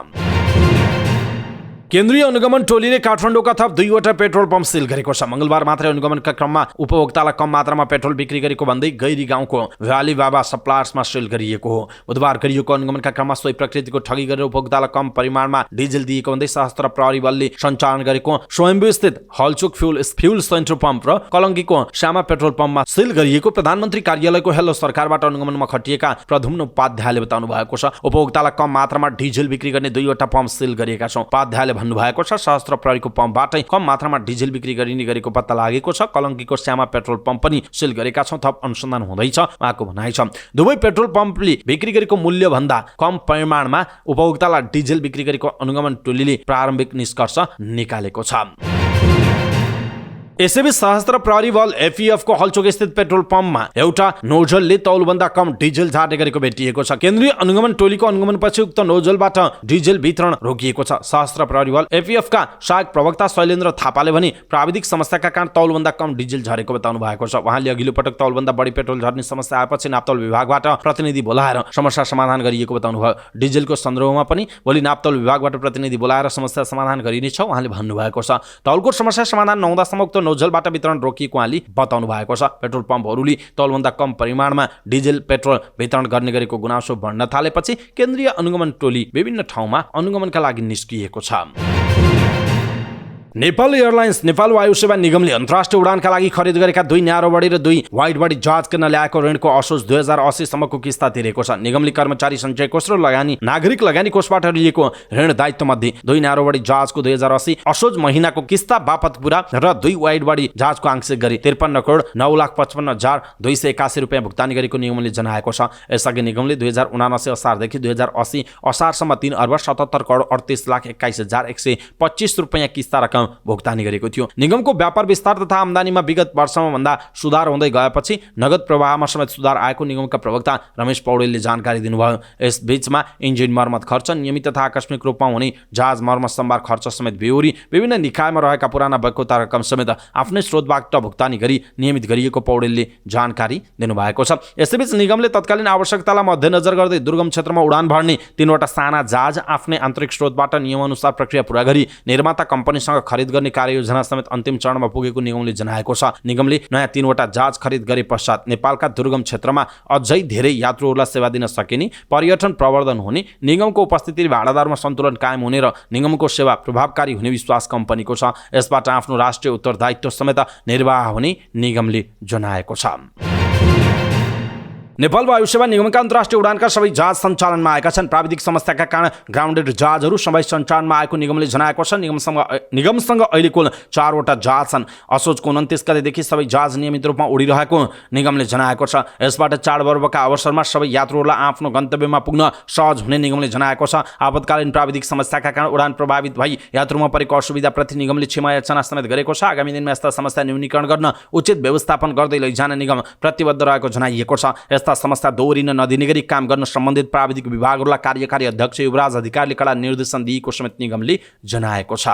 [SPEAKER 1] केन्द्रीय अनुगमन टोलीले काठमाडौँका थप 2 वटा पेट्रोल पम्प सिल गरेको छ। मंगलबार मात्रै अनुगमनका क्रममा उपभोक्तालाई कम मात्रामा पेट्रोल बिक्री गरेको भन्दै गैरी गाउँको भ्याली बाबा सप्लायर्समा सिल गरिएको हो। बुधबार गरिएको अनुगमनका क्रममा सोही प्रकृतिको ठगी गरेर उपभोक्तालाई कम परिमाणमा डिजेल दिएको भन्दै सशस्त्र प्रहरी बलले सञ्चालन गरेको स्वयम्भू स्थित हलचुक फ्युल सेन्टर पम्प र कलङ्गीको श्यामा पेट्रोल पम्पमा सिल गरिएको प्रधानमन्त्री कार्यालयको हेलो सरकारबाट अनुगमनमा खटिएका प्रधुम्न उपाध्यायले बताउनु भएको छ। उपभोक्तालाई कम मात्रामा डिजेल बिक्री गर्ने 2 वटा पम्प सिल गरिएका छौं। उपाध्यायले भन्नुभएको छ। सशस्त्र प्रहरीको पम्पबाटै कम मात्रामा डिजेल बिक्री गरिने गरेको पत्ता लागेको छ। कलङ्कीको श्यामा पेट्रोल पम्प पनि सिल गरेका छौं। थप अनुसन्धान हुँदैछ उहाँको भनाइ छ। दुवै पेट्रोल पम्पले बिक्री गरेको मूल्य भन्दा कम परिमाणमा उपभोक्तालाई डिजेल बिक्री गरेको अनुगमन टोलीले प्रारम्भिक निष्कर्ष निकालेको छ। यसैबीच सशस्त्र प्रहरी बल एफईएफ को हलचोक स्थित पेट्रोल पम्पमा एउटा नोजलले तौलभन्दा कम डिजेल झार्ने गरेको भेटिएको छ। केन्द्रीय अनुगमन टोलीको अनुगमनपछि उक्त नोजलबाट डिजेल वितरण रोकिएको छ। सशस्त्र प्रहरी बल एफईएफ का सहायक प्रवक्ता शैलेन्द्र थापाले भने प्राविधिक समस्याका कारण तौलभन्दा कम डिजेल झरेको बताउनु भएको छ। उहाँले अघिल्लो पटक तौलभन्दा बढी पेट्रोल झर्ने समस्या आएपछि नापतौल विभागबाट प्रतिनिधि बोलाएर समस्या समाधान गरिएको बताउनु भयो। डिजेलको सन्दर्भमा पनि भोलि नापतौल विभागबाट प्रतिनिधि बोलाएर समस्या समाधान गरिनेछ उहाँले भन्नुभएको छ। तौलको समस्या समाधान नहुँदासम्म उक्त नोजलबाट वितरण रोकिएको उहाँले बताउनु भएको छ। पेट्रोल पम्पहरूले तौलभन्दा कम परिमाणमा डिजेल पेट्रोल वितरण गर्ने गरेको गुनासो बढ्न थालेपछि केन्द्रीय अनुगमन टोली विभिन्न ठाउँमा अनुगमनका लागि निस्किएको छ। नेपाल एयरलाइन्स नेपाल वायु सेवा निगमले अन्तर्राष्ट्रिय उडानका लागि खरिद गरेका 2 न्यारो बडी र 2 वाइड बडी जहाज किन्न ल्याएको ऋणको असोज 2080 सम्मको किस्ता तिरेको छ। निगमले कर्मचारी सञ्चय कोष र नागरिक लगानी कोषबाट लिएको ऋण दायित्व मध्ये 2 न्यारो बडी जहाजको 2080 असोज महिनाको किस्ता बापत पुरा र 2 वाइड बडी जहाजको आंशिक गरी 53,09,55,281 रुपियाँ भुक्तानी गरेको निगमले जनाएको छ। यसअघि निगमले 2079 असारदेखि 2080 असारसम्म 3,77,38,21,125 रुपियाँ किस्ता रकम भुक्तानी गरेको थियो। निगमको व्यापार विस्तार तथा आम्दानीमा विगत वर्षमा भन्दा सुधार हुँदै गएपछि नगद प्रवाहमा समेत सुधार आएको निगमका प्रवक्ता रमेश पौडेलले जानकारी दिनुभयो। यस बीचमा इन्जिन मर्मत खर्च, नियमित तथा आकस्मिक रूपमा हुने जहाज मर्मत सम्भार खर्च समेत बेहोरी विभिन्न निकायमा रहेका पुराना बक्यौता रकम समेत आफ्नै स्रोतबाट भुक्तानी गरी नियमित गरिएको पौडेलले जानकारी दिनुभएको छ। यसैबीच निगमले तत्कालीन आवश्यकतालाई मध्यनजर गर्दै दुर्गम क्षेत्रमा उडान भर्ने 3वटा साना जहाज आफ्नै आन्तरिक स्रोतबाट नियमअनुसार प्रक्रिया पूरा गरी निर्माता कम्पनीसँग खरिद गर्ने कार्ययोजना समेत अन्तिम चरणमा पुगेको निगमले जनाएको छ। निगमले नयाँ 3वटा जहाज खरिद गरे पश्चात नेपालका दुर्गम क्षेत्रमा अझै धेरै यात्रुहरूलाई सेवा दिन सकिने, पर्यटन प्रवर्धन हुने, निगमको उपस्थिति भाडादारमा सन्तुलन कायम हुने र निगमको सेवा प्रभावकारी हुने विश्वास कम्पनीको छ। यसबाट आफ्नो राष्ट्रिय उत्तरदायित्व समेत निर्वाह हुने निगमले जनाएको छ। नेपाल वायु सेवा निगमका अन्तर्राष्ट्रिय उडानका सबै जहाज सञ्चालनमा आएका छन्। प्राविधिक समस्याका कारण ग्राउन्डेड जहाजहरू सबै सञ्चालनमा आएको निगमले जनाएको छ। निगमसँग अहिले कुल 4वटा जहाज छन्। असोजको 29 गतेदेखि सबै जहाज नियमित रूपमा उडिरहेको निगमले जनाएको छ। यसबाट चाडपर्वका अवसरमा सबै यात्रुहरूलाई आफ्नो गन्तव्यमा पुग्न सहज हुने निगमले जनाएको छ। आपतकालीन प्राविधिक समस्याका कारण उडान प्रभावित भई यात्रुमा परेको असुविधाप्रति निगमले क्षमा याचना समेत गरेको छ। आगामी दिनमा यस्ता समस्या न्यूनीकरण गर्न उचित व्यवस्थापन गर्दै लैजान निगम प्रतिबद्ध रहेको जनाइएको छ। समस्या दोहोरिन नदिने गरी काम गर्न सम्बन्धित प्राविधिक विभागहरूलाई कार्यकारी अध्यक्ष युवराज अधिकारीले कडा निर्देशन दिएको समेत निगमले जनाएको छ।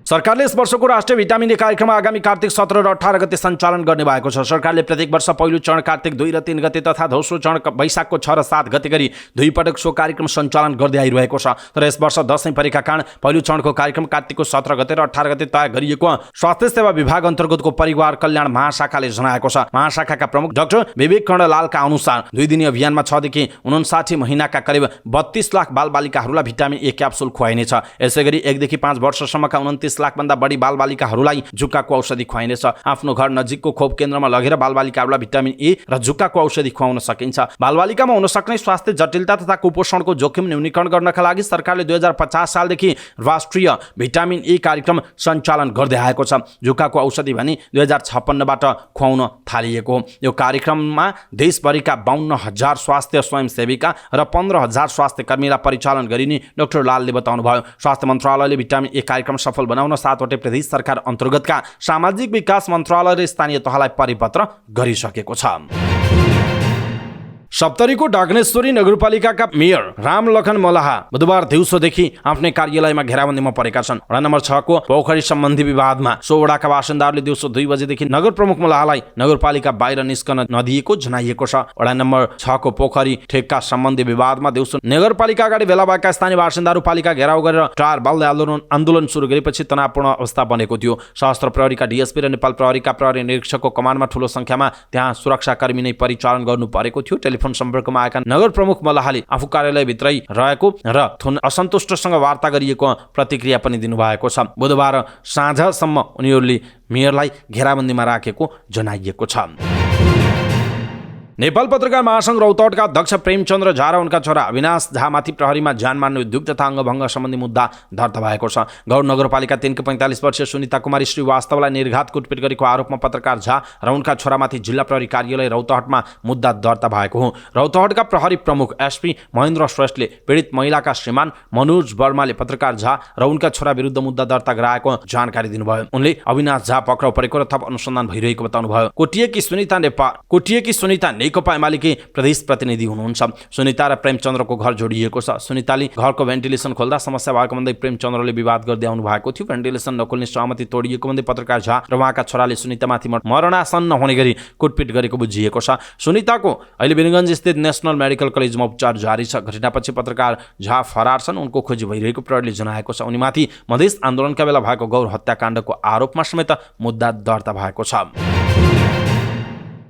[SPEAKER 1] सरकारले यस वर्षको राष्ट्रिय भिटामिन ए कार्यक्रम आगामी कार्तिक 17 र 18 गते सञ्चालन गर्ने भएको छ। सरकारले प्रत्येक वर्ष पहिलो चरण कार्तिक 2 र 3 गते तथा दोस्रो चरण वैशाखको 6 र 7 गते गरी 2 पटक सो कार्यक्रम सञ्चालन गर्दै आइरहेको छ। तर यस वर्ष दशैं परेका कारण पहिलो चरणको कार्यक्रम कार्तिकको 17 गते र 18 गते तय गरिएको स्वास्थ्य सेवा विभाग अन्तर्गतको परिवार कल्याण महाशाखाले जनाएको छ। महाशाखाका प्रमुख डाक्टर विवेक कर्णलालका अनुसार 2 दिने अभियानमा 6 देखि 59 महिनाका करिब 32 लाख बालबालिकाहरूलाई भिटामिन ए क्याप्सुल खुवाइनेछ। यसैगरी 1 देखि 5 वर्षसम्मका 29 लाख भन्दा बढी बालबालिकाहरूलाई जुकाको औषधि खुवाइनेछ। आफ्नो घर नजिकको खोप केन्द्रमा लगेर बालबालिकाहरूलाई भिटामिन ए र जुकाको औषधि खुवाउन सकिन्छ। बालबालिकामा हुन सक्ने स्वास्थ्य जटिलता तथा कुपोषणको जोखिम न्यूनीकरण गर्नका लागि सरकारले 2050 सालदेखि राष्ट्रिय भिटामिन ए कार्यक्रम सञ्चालन गर्दै आएको छ। जुकाको औषधि भने 2056बाट खुवाउन थालिएको हो। यो कार्यक्रममा देशभरिका 52,000 स्वास्थ्य स्वयंसेविका र 15,000 स्वास्थ्य कर्मीलाई परिचालन गरिने डाक्टर लालले बताउनुभयो। स्वास्थ्य मन्त्रालयले भिटामिन ए कार्यक्रम सफल बनाउन 7वटै प्रदेश सरकार अन्तर्गतका सामाजिक विकास मन्त्रालय र स्थानीय तहलाई परिपत्र गरिसकेको छ। सप्तरीको डागनेश्वरी नगरपालिकाका मेयर रामलखन मलाहा बुधबार दिउँसोदेखि आफ्नै कार्यालयमा घेराबन्दीमा परेका छन्। वडा नम्बर 6 को पोखरी सम्बन्धी विवादमा सो वडाका बासिन्दाहरूले दिउँसो 2 बजेदेखि नगर प्रमुख मलाहालाई नगरपालिका बाहिर निस्कन नदिएको जनाइएको छ। वडा नम्बर 6 को पोखरी ठेक्का सम्बन्धी विवादमा दिउँसो नगरपालिका अगाडि भेला भएका स्थानीय बासिन्दाहरू पालिका घेराउ गरेर टार बाल्दै आन्दोलन सुरु गरेपछि तनावपूर्ण अवस्था बनेको थियो। सशस्त्र प्रहरीका डीएसपी र नेपाल प्रहरीका प्रहरी निरीक्षकको कमानमा ठूलो संख्यामा त्यहाँ सुरक्षाकर्मी नै परिचालन गर्नु परेको थियो। टेलिफोन सम्पर्कमा आएका नगर प्रमुख मल्लाहले आफू कार्यालयभित्रै रहेको र असन्तुष्टसँग वार्ता गरिएको प्रतिक्रिया पनि दिनुभएको छ। बुधबार साँझसम्म उनीहरूले मेयरलाई घेराबन्दीमा राखेको जनाइएको छ। नेपाल पत्रकार महासंघ रौतहटका अध्यक्ष प्रेमचन्द्र झा र उनका छोरा अविनाश झामाथि प्रहरीमा ज्यान मार्ने उद्योग तथा अङ्गभङ्ग सम्बन्धी मुद्दा दर्ता भएको छ। गौर नगरपालिका 3 को 45 वर्षीय सुनिता कुमारी श्रीवास्तवलाई निर्घात कुटपिट गरेको आरोपमा पत्रकार झा र उनका छोरामाथि जिल्ला प्रहरी कार्यालय रौतहटमा मुद्दा दर्ता भएको हो। रौतहटका प्रहरी प्रमुख एसपी महेन्द्र श्रेष्ठले पीडित महिलाका श्रीमान मनोज वर्माले पत्रकार झा र उनका छोरा विरुद्ध मुद्दा दर्ता गराएको जानकारी दिनुभयो। उनले अविनाश झा पक्राउ परेको र थप अनुसन्धान भइरहेको बताउनुभयो। कोटिएकी सुनिता नेकपा एमालेकी प्रदेश प्रतिनिधि हुनुहुन्छ। सुनिता र प्रेमचन्द्रको घर जोडिएको छ। सुनिताले घरको भेन्टिलेसन खोल्दा समस्या भएको भन्दै प्रेमचन्द्रले विवाद गर्दै आउनु भएको थियो। भेन्टिलेसन नखोल्ने सहमति तोडिएको भन्दै पत्रकार झा र उहाँका छोराले सुनितामाथि मरणासन्न हुने गरी कुटपिट गरेको बुझिएको छ। सुनिताको अहिले वीरगञ्ज स्थित नेशनल मेडिकल कलेजमा उपचार जारी छ। घटनापछि पत्रकार झा फरार छन्, उनको खोजी भइरहेको प्रहरीले जनाएको छ। उनीमाथि मधेस आन्दोलनका बेला भएको गौर हत्याकाण्डको आरोपमा समेत मुद्दा दर्ता भएको छ।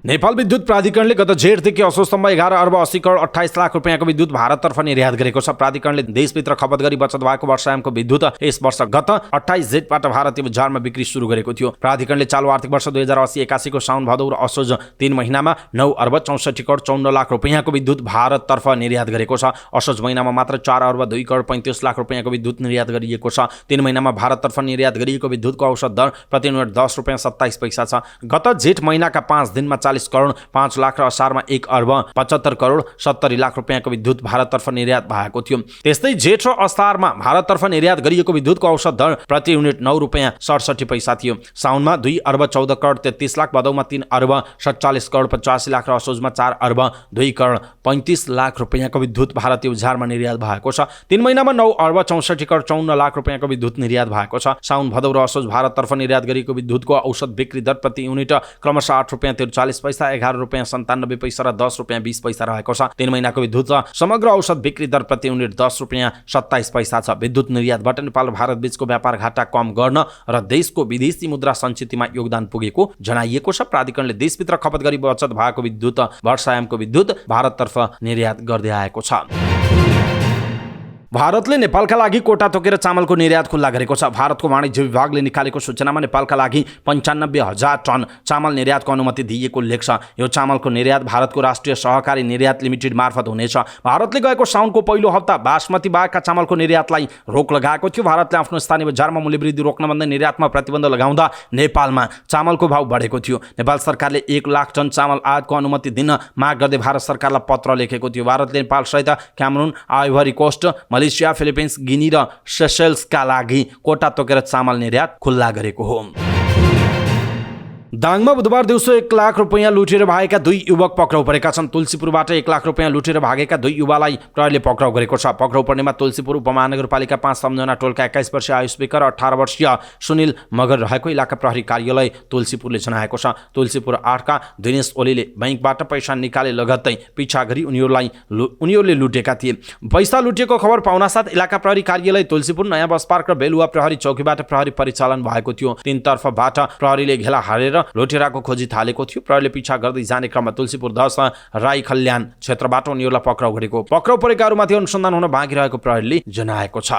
[SPEAKER 1] नेपाल विद्युत प्राधिकरणले गत जेठदेखि असोजसम्म 11 अर्ब 80 करोड 28 लाख रुपियाँको विद्युत भारततर्फ निर्यात गरेको छ। प्राधिकरणले देशभित्र खपत गरी बचत भएको वर्षायामको विद्युत यस वर्ष गत 28 जेठबाट भारतीय बजारमा बिक्री सुरु गरेको थियो। प्राधिकरणले चालु आर्थिक वर्ष 2080-81 को साउन भदौ र असोज 3 महिनामा 9 अर्ब 64 करोड 54 लाख रुपियाँको विद्युत भारततर्फ निर्यात गरेको छ। असोज महिनामा मात्र 4 अर्ब 2 करोड 35 लाख रुपियाँको विद्युत निर्यात गरिएको छ। 3 महिनामा भारततर्फ निर्यात गरिएको विद्युतको औसत दर प्रति युनिट 10 रुपियाँ 27 पैसा छ। गत जेठ महिनाका 5 दिनमा 40 करोड 5 लाख र असारमा 1 अर्ब 75 करोड 70 लाख रुपियाँको विद्युत भारततर्फ निर्यात भएको थियो। त्यस्तै जेठ र असारमा भारततर्फ निर्यात गरिएको विद्युतको औसत दर प्रति युनिट 9 रुपियाँ 67 पैसा थियो। साउनमा 2 अर्ब 14 करोड 33 लाख, भदौमा 3 अर्ब 47 करोड 85 लाख र असोजमा 4 अर्ब 2 करोड 35 लाख रुपियाँको विद्युत भारतीय बजारमा निर्यात भएको छ। 3 महिनामा 9 अर्ब 64 करोड 54 लाख रुपियाँको विद्युत निर्यात भएको छ। साउन भदौ र असोज भारततर्फ निर्यात गरिएको विद्युतको औसत बिक्री दर प्रति युनिट क्रमशः 8 रुपियाँ 43 पैसा, 11 रुपियाँ 97 पैसा र 10 रुपियाँ 20 पैसा रहेको छ। 3 महिनाको विद्युत समग्र औसत बिक्री दर प्रति युनिट 10 रुपियाँ 27 पैसा छ। विद्युत निर्यातबाट नेपाल र भारत बीचको व्यापार घाटा कम गर्न र देशको विदेशी मुद्रा सञ्चितमा योगदान पुगेको जनाइएको छ। प्राधिकरणले देशभित्र खपत गरी बचत भएको विद्युत वर्षायामको विद्युत भारततर्फ निर्यात गर्दै आएको छ। भारतले नेपालका लागि कोटा तोकेर चामलको निर्यात खुल्ला गरेको छ। भारतको वाणिज्य विभागले निकालेको सूचनामा नेपालका लागि 95,000 टन चामल निर्यातको अनुमति दिएको उल्लेख छ। यो चामलको निर्यात भारतको राष्ट्रिय सहकारी निर्यात लिमिटेड मार्फत हुनेछ। भारतले गएको साउनको पहिलो हप्ता बासमती बाहेकका चामलको निर्यातलाई रोक लगाएको थियो। भारतले आफ्नो स्थानीय बजारमा मूल्यवृद्धि रोक्न भन्दै निर्यातमा प्रतिबन्ध लगाउँदा नेपालमा चामलको भाव बढेको थियो। नेपाल सरकारले 1 लाख टन चामल आयातको अनुमति दिन माग गर्दै भारत सरकारलाई पत्र लेखेको थियो। भारतले नेपाल सहित Cameroon, Ivory Coast, Malaysia, Philippines, Guinea र सेसेल्सका लागि कोटा तोकेर चामल निर्यात खुल्ला गरेको हो। दाङमा बुधबार दिउँसो 1 लाख रुपियाँ लुटेर भागेका 2 युवक पक्राउ परेका छन्। तुलसीपुरबाट 1 लाख रुपियाँ लुटेर भागेका 2 युवालाई प्रहरीले पक्राउ गरेको छ। पक्राउ पर्नेमा तुलसीपुर उपमहानगरपालिका 5 सम्झना टोलका 21 वर्षीय आयुष बेकर र 18 वर्षीय सुनिल मगर रहेको इलाका प्रहरी कार्यालय तुलसीपुरले जनाएको छ। तुलसीपुर 8 का दिनेश ओलीले बैंकबाट पैसा निकाले लगत्तै पिछा गरी उनीहरूले लुटेका थिए। पैसा लुटेको खबर पाउनासाथ इलाका प्रहरी कार्यालय तुलसीपुर, नयाँ बस पार्क र बेलुवा प्रहरी चौकीबाट प्रहरी परिचालन भएको थियो। तीनतर्फबाट प्रहरीले घेला हालेर लुटेराको खोजी थालेको थियो। प्रहरीले पिछा गर्दै जाने क्रममा तुलसीपुर 10 राई कल्याण क्षेत्रबाट उनीहरूलाई पक्राउ गरेको। पक्राउ परेकाहरूमाथि अनुसन्धान हुन बाँकी रहेको प्रहरीले जनाएको छ।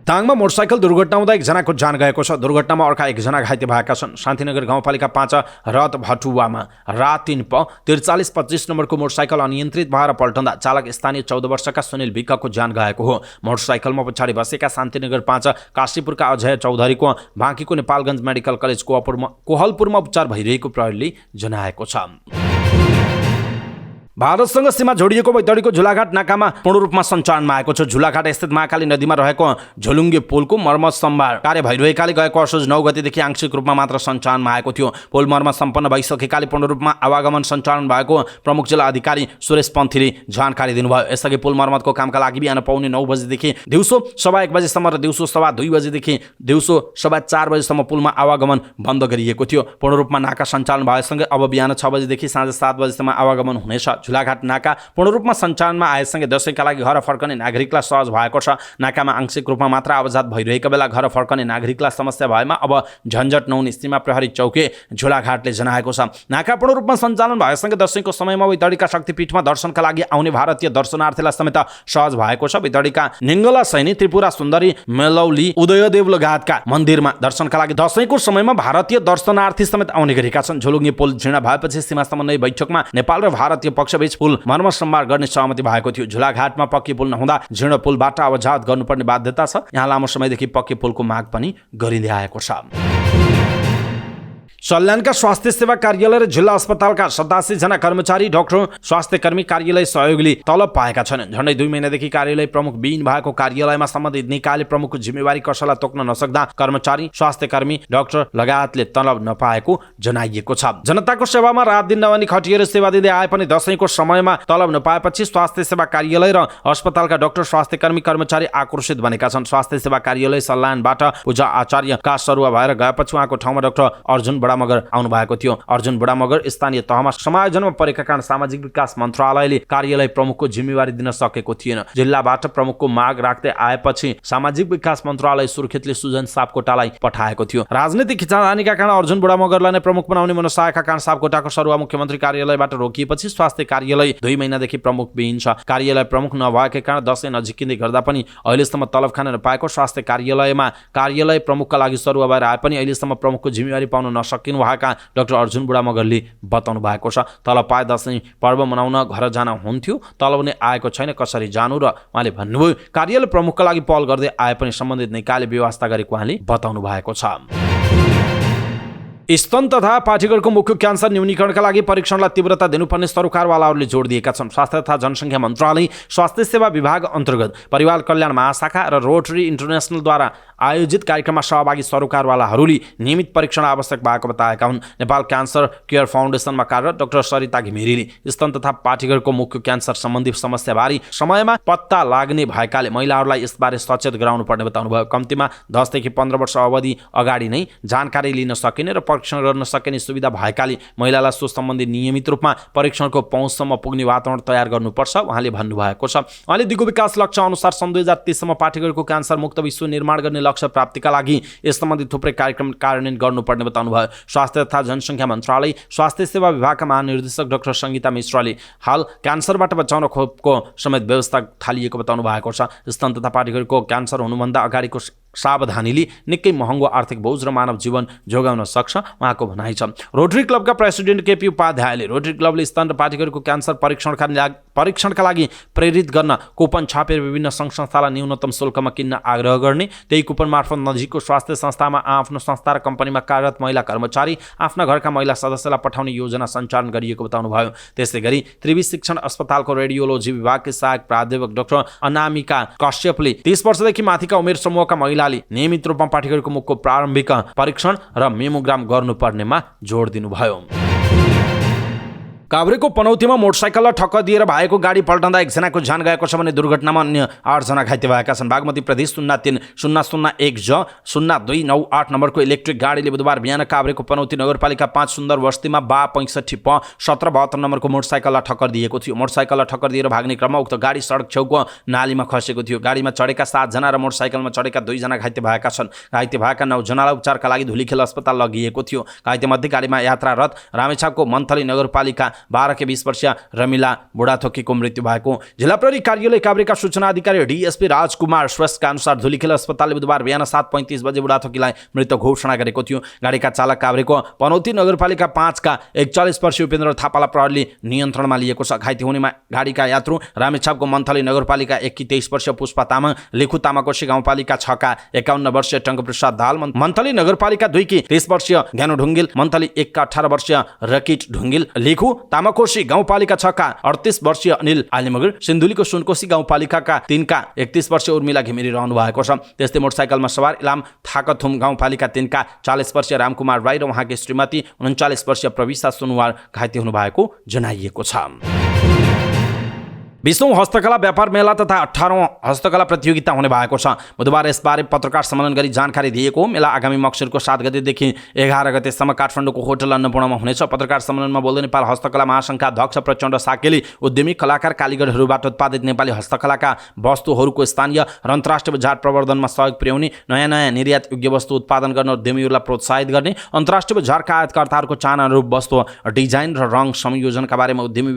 [SPEAKER 1] दाङमा मोटरसाइकल दुर्घटना हुँदा 1 जनाको जान गएको छ। दुर्घटनामा अर्का 1 जना घाइते भएका छन्। शान्तिनगर गाउँपालिका 5 रत भटुवामा रात 3 प 4325 नम्बरको मोटरसाइकल अनियन्त्रित भएर पल्टँदा चालक स्थानीय 14 वर्षका सुनिल विकको जान गएको हो। मोटरसाइकलमा पछाडि बसेका शान्तिनगर 5 काशीपुरका अजय चौधरीको बाँकीको नेपालगञ्ज मेडिकल कलेज कोहलपुरमा उपचार भइरहेको प्रहरीले जनाएको छ। भारतसँग सीमा जोडिएको बैतडीको झुलाघाट नाकामा पूर्ण रूपमा सञ्चालनमा आएको छ। झुलाघाट स्थित महाकाली नदीमा रहेको झोलुङ्गे पुलको मर्मत सम्भार कार्य भइरहेकाले गएको असोज 9 गतेदेखि आंशिक रूपमा मात्र सञ्चालनमा आएको थियो। पुल मर्मत सम्पन्न भइसकेकाले पूर्ण रूपमा आवागमन सञ्चालन भएको प्रमुख जिल्ला अधिकारी सुरेश पन्थीले जानकारी दिनुभयो। यसअघि पुल मर्मतको कामका लागि बिहान पाउने 9 बजेदेखि दिउँसो 1:15 बजेसम्म र दिउँसो 2:15 बजेदेखि दिउँसो 4:15 बजेसम्म पुलमा आवागमन बन्द गरिएको थियो। पूर्ण रूपमा नाका सञ्चालन भएसँगै अब बिहान 6 बजेदेखि साँझ 7 बजेसम्म आवागमन हुनेछ। झुलाघाट नाका पूर्ण रूपमा सञ्चालनमा आएसँगै दशैंका लागि घर फर्कने नागरिकलाई सहज भएको छ। नाकामा आंशिक रूपमा मात्र आवाजात भइरहेका बेला घर फर्कने नागरिकलाई समस्या भएमा अब झन्झट नहुने सीमा प्रहरी चौकी झुलाघाटले जनाएको छ। नाका पूर्ण रूपमा सञ्चालन भएसँगै दशैंको समयमा बैतडीका शक्तिपीठमा दर्शनका लागि आउने भारतीय दर्शनार्थीलाई समेत सहज भएको छ। बैतडीका निङ्गला सैनी, त्रिपुरा सुन्दरी, मेलौली, उदयदेव लगायतका मन्दिरमा दर्शनका लागि दशैंको समयमा भारतीय दर्शनार्थी समेत आउने गरेका छन्। झोलुङ्गे पुल जीर्ण भएपछि सीमा समन्वय बैठकमा नेपाल र भारतीय पक्षबीच पुल मर्मत सम्भार गर्ने सहमति भएको थियो। झुलाघाटमा पक्की पुल नहुँदा जीर्ण पुलबाट आवाजात गर्नुपर्ने बाध्यता छ। यहाँ लामो समयदेखि पक्की पुलको माग पनि गरिँदै आएको छ। सल्यानका स्वास्थ्य सेवा कार्यालय र जिल्ला अस्पतालका 87 जना कर्मचारी, डाक्टर, स्वास्थ्य कर्मी कार्यालय सहयोगले तलब पाएका छन्। झण्डै 2 महिनादेखि कार्यालय प्रमुख विहीन भएको कार्यालयमा सम्बन्धित निकायले प्रमुखको जिम्मेवारी कसैलाई तोक्न नसक्दा कर्मचारी, स्वास्थ्य कर्मी, डाक्टर लगायतले तलब नपाएको जनाइएको छ। जनताको सेवामा रात दिन नभनी खटिएर सेवा दिँदै आए पनि दशैंको समयमा तलब नपाएपछि स्वास्थ्य सेवा कार्यालय र अस्पतालका डाक्टर, स्वास्थ्य कर्मी, कर्मचारी आक्रोशित बनेका छन्। स्वास्थ्य सेवा कार्यालय सल्यानबाट पूजा आचार्यका सरुवा भएर गएपछि उहाँको ठाउँमा डाक्टर अर्जुन बुढामगर आउनु भएको थियो। अर्जुन बुढामगर स्थानीय तहमा समायोजनमा परेका कारण सामाजिक विकास मन्त्रालयले कार्यालय प्रमुखको जिम्मेवारी दिन सकेको थिएन। जिल्लाबाट प्रमुखको माग राख्दै आएपछि सामाजिक विकास मन्त्रालय सुर्खेतले सुजन सापकोटालाई पठाएको थियो। राजनीतिक खिचातानीका कारण अर्जुन बुढामगरलाई नै प्रमुख बनाउने मनसायका कारण सापकोटाको सरुवा मुख्यमन्त्री कार्यालयबाट रोकिएपछि स्वास्थ्य कार्यालय 2 महिनादेखि प्रमुख विहीन छ। कार्यालय प्रमुख नभएकै कारण दशैं नजिकिँदै गर्दा पनि अहिलेसम्म तलब खान नपाएको स्वास्थ्य कार्यालयमा कार्यालय प्रमुखका लागि सरुवा भएर आए पनि अहिलेसम्म प्रमुखको जिम्मेवारी पाउन नसकिनु भएका डाक्टर अर्जुन बुढामगरले बताउनु भएको छ। तलब पाए दशैं पर्व मनाउन घर जान हुन्थ्यो, तलब नै आएको छैन, कसरी जानु र उहाँले भन्नुभयो कार्यालय प्रमुखका लागि पहल गर्दै आए पनि सम्बन्धित निकायले व्यवस्था गरेको उहाँले बताउनु भएको छ। स्तन तथा पाठीगरको मुख्य क्यान्सर न्यूनीकरणका लागि परीक्षणलाई तीव्रता दिनुपर्ने सरकारवालाहरूले जोड दिएका छन्। स्वास्थ्य तथा जनसङ्ख्या मन्त्रालय, स्वास्थ्य सेवा विभाग अन्तर्गत परिवार कल्याण महाशाखा र रोटरी इन्टरनेसनलद्वारा आयोजित कार्यक्रममा सहभागी सरकारवालाहरूले नियमित परीक्षण आवश्यक भएको बताएका हुन्। नेपाल क्यान्सर केयर फाउन्डेसनमा कार्यरत डाक्टर सरिता घिमिरेले स्तन तथा पाठीगरको मुख्य क्यान्सर सम्बन्धी समस्याबारे समयमा पत्ता लाग्ने भएकाले महिलाहरूलाई यसबारे सचेत गराउनु पर्ने बताउनुभयो। कम्तीमा 10 देखि 15 वर्ष अवधि अगाडि नै जानकारी लिन सकिने र परीक्षण गर्न सकिने सुविधा भएकाले महिलालाई सो सम्बन्धी नियमित रूपमा परीक्षणको पहुँचसम्म पुग्ने वातावरण तयार गर्नुपर्छ उहाँले भन्नुभएको छ। उहाँले दिगो विकास लक्ष्य अनुसार सन् 2030 सम्म पाठीगरको क्यान्सर मुक्त विश्व निर्माण गर्ने लक्ष्य प्राप्तिका लागि यस सम्बन्धी थुप्रै कार्यक्रम कार्यान्वयन गर्नुपर्ने बताउनुभयो। स्वास्थ्य तथा जनसङ्ख्या मन्त्रालय स्वास्थ्य सेवा विभागका महानिर्देशक डाक्टर सङ्गीता मिश्रले हाल क्यान्सरबाट बचाउन खोपको समेत व्यवस्था थालिएको बताउनु भएको छ। स्तन तथा पाठीगरको क्यान्सर हुनुभन्दा अगाडिको सावधानीले निकै महँगो आर्थिक बोझ र मानव जीवन जोगाउन सक्छ उहाँको भनाइ छ। रोटरी क्लबका प्रेसिडेन्ट केपी उपाध्यायले रोटरी क्लबले स्तन र पाठीगरको क्यान्सर परीक्षणका लागि प्रेरित गर्न कुपन छापेर विभिन्न सङ्घ संस्थालाई न्यूनतम शुल्कमा किन्न आग्रह गर्ने, त्यही कुपन मार्फत नजिकको स्वास्थ्य संस्थामा आफ्नो संस्था र कम्पनीमा कार्यरत महिला कर्मचारी आफ्ना घरका महिला सदस्यलाई पठाउने योजना सञ्चालन गरिएको बताउनुभयो। त्यसै गरी त्रिवी शिक्षण अस्पतालको रेडियोलोजी विभागका सहायक प्राध्यापक डाक्टर अनामिका कश्यपले 30 वर्षदेखि माथिका उमेर समूहका महिलाले नियमित रूपमा पाठीगरको मुखको प्रारम्भिक परीक्षण र मेमोग्राम गर्नुपर्नेमा जोड दिनुभयो। काभ्रेको पनौतीमा मोटरसाइकललाई ठक्कर दिएर भाइको गाडी पल्टँदा एकजनाको ज्यान गएको छ भने दुर्घटनामा अन्य 8 जना घाइते भएका छन्। बागमती प्रदेश 03-001J0298 नम्बरको इलेक्ट्रिक गाडीले बुधबार बिहान काभ्रेको पनौती नगरपालिका 5 सुन्दर बस्तीमा 65P1772 नम्बरको मोटरसाइकललाई ठक्कर दिएको थियो। मोटरसाइकललाई ठक्कर दिएर भाग्ने क्रममा उक्त गाडी सडक छेउको नालीमा खसेको थियो। गाडीमा चढेका 7 जना र मोटरसाइकलमा चढेका 2 जना घाइते भएका छन्। घाइते भएका 9 जनालाई उपचारका लागि धुलीखेल अस्पताल लगिएको थियो। घाइतेमध्ये गाडीमा यात्रारत रामेछापको मन्थली नगरपालिका 12 के 20 वर्षीय रमिला बुढाथोकीको मृत्यु भएको जिल्ला प्रहरी कार्यालय काभ्रेका सूचना अधिकारी डीएसपी राजकुमार श्रेष्ठका अनुसार धुलीखेल अस्पतालले बुधबार बिहान 7:35 बजे बुढाथोकीलाई मृत घोषणा गरेको थियो। गाडीका चालक काभ्रेको पनौती नगरपालिका 5 का 41 वर्षीय उपेन्द्र थापालाई प्रहरीले नियन्त्रणमा लिएको छ। घाइते हुनेमा गाडीका यात्रु रामेछापको मन्थली नगरपालिका 1 की 23 वर्षीय पुष्पा तामाङ, लेखु तामाकोशी गाउँपालिका 6 का 51 वर्षीय टङ्कप्रसाद दाहाल, मन्थली नगरपालिका 2 की 30 वर्षीय ज्ञानु ढुङ्गिल, मन्थली 1 का 18 वर्षीय रकिट ढुङ्गिल, लेखु तामाकोशी गाउँपालिका 6 का 38 वर्षीय अनिल आलिमगर, सिन्धुलीको सुनकोशी गाउँपालिकाका 3 का 31 वर्षीय उर्मिला घिमिरे रहनु भएको छ। त्यस्तै मोटरसाइकलमा सवार इलाम थाकथुम गाउँपालिका 3 का 40 वर्षीय रामकुमार राई र उहाँकी श्रीमती 39 वर्षीय प्रविशा सुनवार घाइते हुनु भएको जनाइएको छ। 20औं हस्तकला व्यापार मेला तथा 18औं हस्तकला प्रतियोगिता हुने भएको छ। बुधबार यसबारे पत्रकार सम्मेलन गरी जानकारी दिएको मेला आगामी मक्सिरको 7 गतेदेखि 11 गतेसम्म काठमाडौँको होटल अन्नपूर्णमा हुनेछ। पत्रकार सम्मेलनमा बोल्दै नेपाल हस्तकला महासङ्घका अध्यक्ष प्रचण्ड साकेले उद्यमी कलाकार कालीगरहरूबाट उत्पादित नेपाली हस्तकलाका वस्तुहरूको स्थानीय र अन्तर्राष्ट्रिय बजार प्रवर्धनमा सहयोग पुर्याउने, नयाँ नयाँ निर्यात योग्य वस्तु उत्पादन गर्न उद्यमीहरूलाई प्रोत्साहित गर्ने, अन्तर्राष्ट्रिय बजारका आयातकर्ताहरूको चाहना अनुरूप वस्तु डिजाइन र रङ संयोजनका बारेमा उद्यमी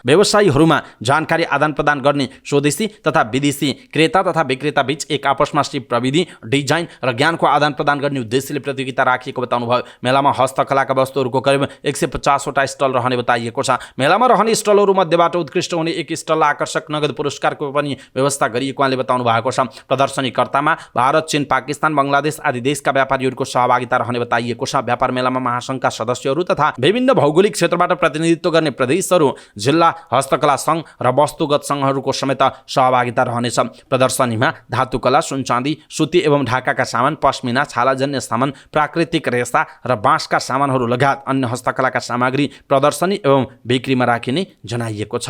[SPEAKER 1] व्यवसायीहरूमा जानकारी आदान प्रदान गर्ने स्वदेशी तथा विदेशी क्रेता तथा विक्रेता बीच एक आपसमा सिप प्रविधि डिजाइन र ज्ञानको आदान प्रदान गर्ने उद्देश्यले प्रतियोगिता राखिएको बताउनुभयो। मेलामा हस्तकलाका वस्तुहरूको करिब 150 वटा स्टल रहने बताइएको छ। मेलामा रहने स्टलहरू मध्येबाट उत्कृष्ट हुने एक स्टललाई आकर्षक नगद पुरस्कारको पनि व्यवस्था गरिएको उहाँले बताउनु भएको छ। प्रदर्शनीकर्तामा भारत, चीन, पाकिस्तान, बङ्गलादेश आदि देशका व्यापारीहरूको सहभागिता रहने बताइएको छ। व्यापार मेलामा महासङ्घका सदस्यहरू तथा विभिन्न भौगोलिक क्षेत्रबाट प्रतिनिधित्व गर्ने प्रदेशहरू, जिल्ला हस्तकला सङ्घ र वस्तुगत सङ्घहरूको समेत सहभागिता रहनेछ। प्रदर्शनीमा धातुकला, सुनचाँदी, सुती एवं ढाकाका सामान, पश्मिना, छालाजन्य सामान, प्राकृतिक रेसा र बाँसका सामानहरू लगायत अन्य हस्तकलाका सामग्री प्रदर्शनी एवं बिक्रीमा राखिने जनाइएको छ।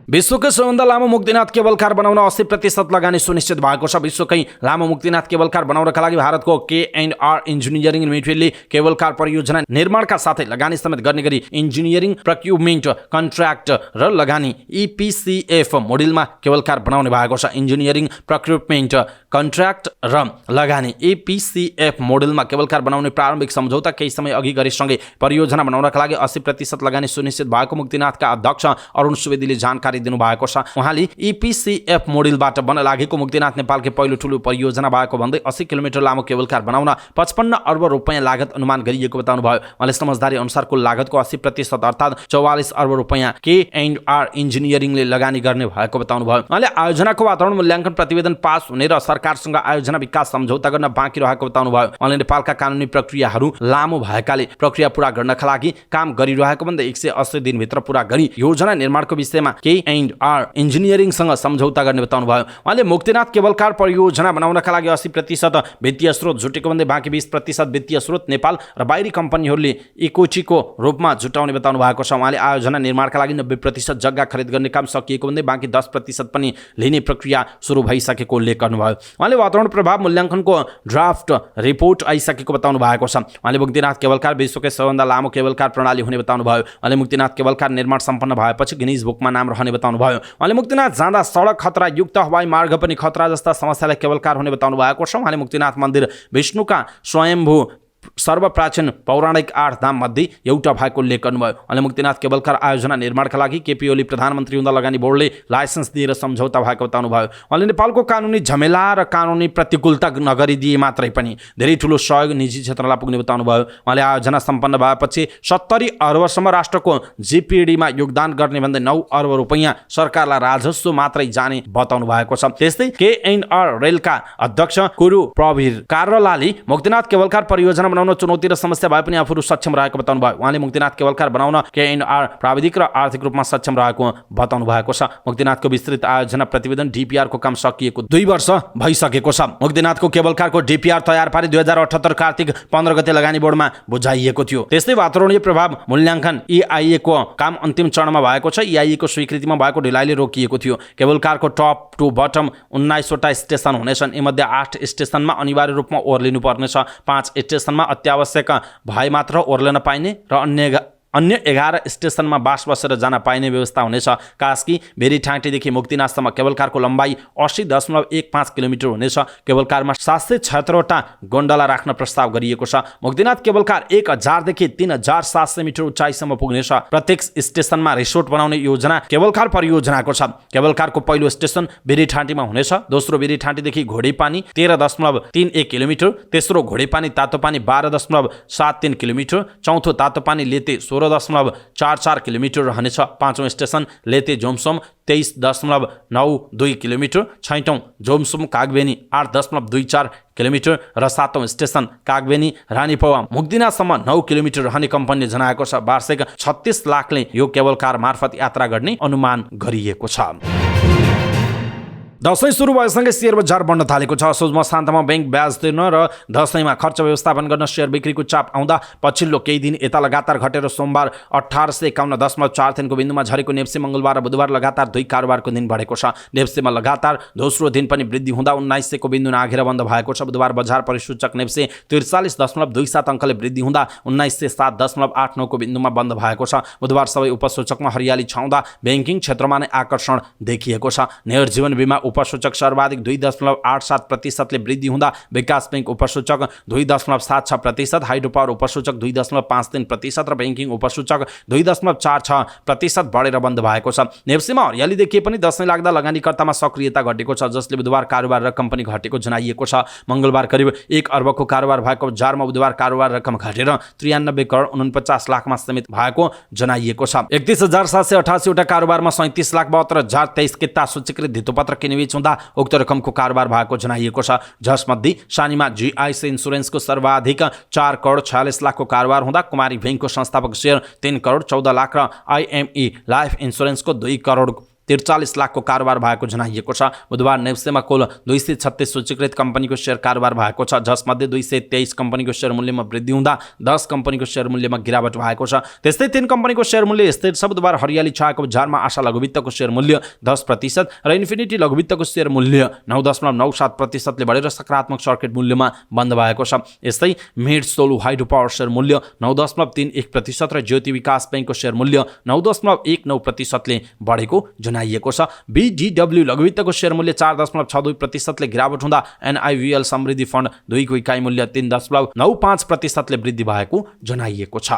[SPEAKER 1] विश्वकै सबैभन्दा लामो मुक्तिनाथ केबल कार बनाउन 80% लगानी सुनिश्चित भएको छ। विश्वकै लामो मुक्तिनाथ केबल कार बनाउनका लागि भारतको K&R इन्जिनियरिङ लिमिटेडले केबल कार परियोजना निर्माणका साथै लगानी समेत गर्ने गरी इन्जिनियरिङ प्रोक्युरमेन्ट कन्ट्र्याक्ट र लगानी EPCF मोडेलमा केबल कार बनाउने भएको छ। इन्जिनियरिङ प्रोक्युरमेन्ट कन्ट्र्याक्ट र लगानी EPCF मोडेलमा केबल कार बनाउने प्रारम्भिक सम्झौता केही समय अघि गरेसँगै परियोजना बनाउनका लागि 80% लगानी सुनिश्चित भएको मुक्तिनाथका अध्यक्ष अरुण सुवेदीले जानकारी दिनुभएको छ। उहाँले EPCF मोडेलबाट बन्न लागेको मुक्तिनाथ नेपालकै पहिलो ठूलो परियोजना भएको भन्दै 80 किलोमिटर लामो केबल कार बनाउन 55 अर्ब रुपैयाँ लागत अनुमान गरिएको बताउनुभयो। उहाँले समझदारी अनुसार कुल लागतको 80% अर्थात् 44 अर्ब रुपैयाँ K&R इन्जिनियरिङले लगानी गर्ने भएको बताउनुभयो। उहाँले आयोजनाको वातावरण मूल्याङ्कन प्रतिवेदन पास हुने र सरकारसँग आयोजना विकास सम्झौता गर्न बाँकी रहेको बताउनुभयो। उहाँले नेपालका कानुनी प्रक्रियाहरू लामो भएकाले प्रक्रिया पूरा गर्नका लागि काम गरिरहेको भन्दै 180 दिनभित्र पूरा गरी योजना निर्माणको विषयमा K&R इन्जिनियरिङसँग सम्झौता गर्ने बताउनुभयो। उहाँले मुक्तिनाथ केबल कार परियोजना बनाउनका लागि 80% वित्तीय स्रोत जुटेको भन्दै बाँकी 20% वित्तीय स्रोत नेपाल र बाहिरी कम्पनीहरूले इक्विटीको रूपमा जुटाउने बताउनु भएको छ। उहाँले आयोजना निर्माणका लागि 90% जग्गा खरिद गर्ने काम सकिएको भन्दै बाँकी 10% पनि लिने प्रक्रिया सुरु भइसकेको उल्लेख गर्नुभयो। उहाँले वातावरण प्रभाव मूल्याङ्कनको ड्राफ्ट रिपोर्ट आइसकेको बताउनु भएको छ। उहाँले मुक्तिनाथ केबल कार विश्वकै सबैभन्दा लामो केबल कार प्रणाली हुने बताउनुभयो। उहाँले मुक्तिनाथ केबल कार निर्माण सम्पन्न भएपछि गिनिज बुकमा नाम रहने बताउनुभयो। उहाँले मुक्तिनाथ जाँदा सडक खतरा युक्त हवाई मार्ग पनि खतरा जस्ता समस्यालाई केबल कार हुने बताउनु भएको छ। उहाँले मुक्तिनाथ मन्दिर विष्णुका स्वयम्भू सर्वप्राचीन पौराणिक 8 धाम मध्ये एउटा भएको उल्लेख गर्नुभयो। उहाँले मुक्तिनाथ केबल कार आयोजना निर्माणका लागि केपी ओली प्रधानमन्त्री हुँदा लगानी बोर्डले लाइसेन्स दिएर सम्झौता भएको बताउनुभयो। उहाँले नेपालको कानुनी झमेला र कानुनी प्रतिकूलता नगरिदिए मात्रै पनि धेरै ठूलो सहयोग निजी क्षेत्रलाई पुग्ने बताउनुभयो। उहाँले आयोजना सम्पन्न भएपछि 70 अर्बसम्म राष्ट्रको जीपीडीमा योगदान गर्ने भन्दै 9 अर्ब रुपैयाँ सरकारलाई राजस्व मात्रै जाने बताउनु भएको छ। त्यस्तै K&R रेलका अध्यक्ष कुरु प्रवीर कारलाले मुक्तिनाथ केबल कार परियोजना बनाउन चुनौती र समस्या भए पनि आफूहरू सक्षम रहेको बताउनु भयो। उहाँले मुक्तिनाथ केबल कार बनाउन K&R प्राविधिक र आर्थिक रूपमा सक्षम रहेको बताउनु भएको छ। मुक्तिनाथको विस्तृत आयोजना प्रतिवेदन DPR को काम सकिएको 2 वर्ष भइसकेको छ। मुक्तिनाथको केबल कारको DPR तयार पारी 2078 कार्तिक 15 गते लगानी बोर्डमा बुझाइएको थियो। त्यस्तै वातावरणीय प्रभाव मूल्याङ्कन EIA को काम अन्तिम चरणमा भएको छ। EIA को स्वीकृतिमा भएको ढिलाइले रोकिएको थियो। केबल कारको टप टु बटम 19 वटा स्टेसन हुनेछन्। यीमध्ये 8 स्टेसनमा अनिवार्य रूपमा ओर्लिनु पर्नेछ। 5 स्टेसनमा अत्यावश्यक भए मात्र ओर्लन पाइने र अन्य 11 स्टेसनमा बास बसेर जान पाइने व्यवस्था हुनेछ। कास्की बेरीठाँटीदेखि मुक्तिनाथसम्म केबल कारको लम्बाइ 80.15 किलोमिटर हुनेछ। केबल कारमा 776 वटा गोन्डला राख्न प्रस्ताव गरिएको छ। मुक्तिनाथ केबल कार 1000 देखि 3700 मिटर उचाइसम्म पुग्नेछ। प्रत्येक स्टेसनमा रिसोर्ट बनाउने योजना केबल कार परियोजनाको छ। केबल कारको पहिलो स्टेसन बेरीठाँटीमा हुनेछ। दोस्रो बेरीठाँटीदेखि घोडेपानी 13.31 किलोमिटर, तेस्रो घोडेपानी तातोपानी 12.73 किलोमिटर, चौथो तातोपानी लेते 16.44 किलोमिटर रहनेछ। पाँचौं स्टेसन लेते जोमसोम 23.92 किलोमिटर, छैटौं जोमसोम कागबेनी 8.24 किलोमिटर र सातौं स्टेसन कागबेनी रानीपौवा मुक्तिनाथसम्म 9 किलोमिटर रहने कम्पनीले जनाएको छ। वार्षिक 36 लाखले यो केबल कार मार्फत यात्रा गर्ने अनुमान गरिएको छ। दशैं सुरु भएसँगै शेयर बजार बढ्न थालेको छ। असोजमा शान्तमा बैंक ब्याज तिर्न र दशैंमा खर्च व्यवस्थापन गर्न शेयर बिक्रीको चाप आउँदा पछिल्लो केही दिन यता लगातार घटेर सोमबार 1851.43 को बिन्दुमा झरेको नेप्से मंगलबार र बुधबार लगातार 2 कारोबारको दिन बढेको छ। नेप्सेमा लगातार दोस्रो दिन पनि वृद्धि हुँदा 1900 को बिन्दु नाघेर बन्द भएको छ। बुधबार बजार परिसूचक नेप्से 43.27 अङ्कले वृद्धि हुँदा 1907.89 को बिन्दुमा बन्द भएको छ। बुधबार सबै उपसूचकमा हरियाली छाउँदा बैंकिङ क्षेत्रमा नै आकर्षण देखिएको छ। नेहर जीवन बीमा उपसूचक सर्वाधिक 2.87% वृद्धि हुँदा विकास बैंक उपसूचक 2.76%, हाइड्रो पावर उपसूचक 2.53% र बैंकिङ उपसूचक 2.46% बढेर बन्द भएको छ। नेप्सीमा हरियाली देखिए पनि दशैं लाग्दा लगानीकर्तामा सक्रियता घटेको छ, जसले बुधबार कारोबार रकम पनि घटेको जनाइएको छ। मंगलबार करिब 1 अर्बको कारोबार भएको बजारमा बुधबार कारोबार रकम घटेर 93 करोड 49 लाखमा सीमित भएको जनाइएको छ। 31,788 वटा कारोबारमा 37,72,023 किता सूचीकृत धितोपत्र किनेबेच हुँदा उक्त रकमको कारोबार भएको जनाइएको छ। जसमध्ये सानीमा जीआईसी इन्स्योरेन्सको सर्वाधिक 4 करोड 46 लाखको कारोबार हुँदा कुमारी बैंकको संस्थापक शेयर 3 करोड 14 लाख र आईएमई लाइफ इन्स्योरेन्सको 2 करोड 43 लाखको कारोबार भएको जनाइएको छ। बुधबार नेप्सेमा कुल 236 सूचीकृत कम्पनीको शेयर कारोबार भएको छ, जसमध्ये 223 कम्पनीको शेयर मूल्यमा वृद्धि हुँदा 10 कम्पनीको शेयर मूल्यमा गिरावट भएको छ। त्यस्तै 3 कम्पनीको शेयर मूल्य स्थिर छ। बुधबार हरियाली छाएको बजारमा आशा लघुवित्तको शेयर मूल्य 10% र इन्फिनिटी लघुवित्तको शेयर मूल्य 9.97% ले बढेर सकारात्मक सर्किट मूल्यमा बन्द भएको छ। यस्तै mid Solu hydro power share मूल्य 9.31% र ज्योति विकास बैंकको शेयर मूल्य 9.19% ले बढेको जनाइएको छ। बीडीडब्ल्यू लघुवित्तको शेयर मूल्य 4.62% ले गिरावट हुँदा एनआईवीएल समृद्धि फन्ड 2 को इकाइ मूल्य 3.95% ले वृद्धि भएको जनाइएको छ।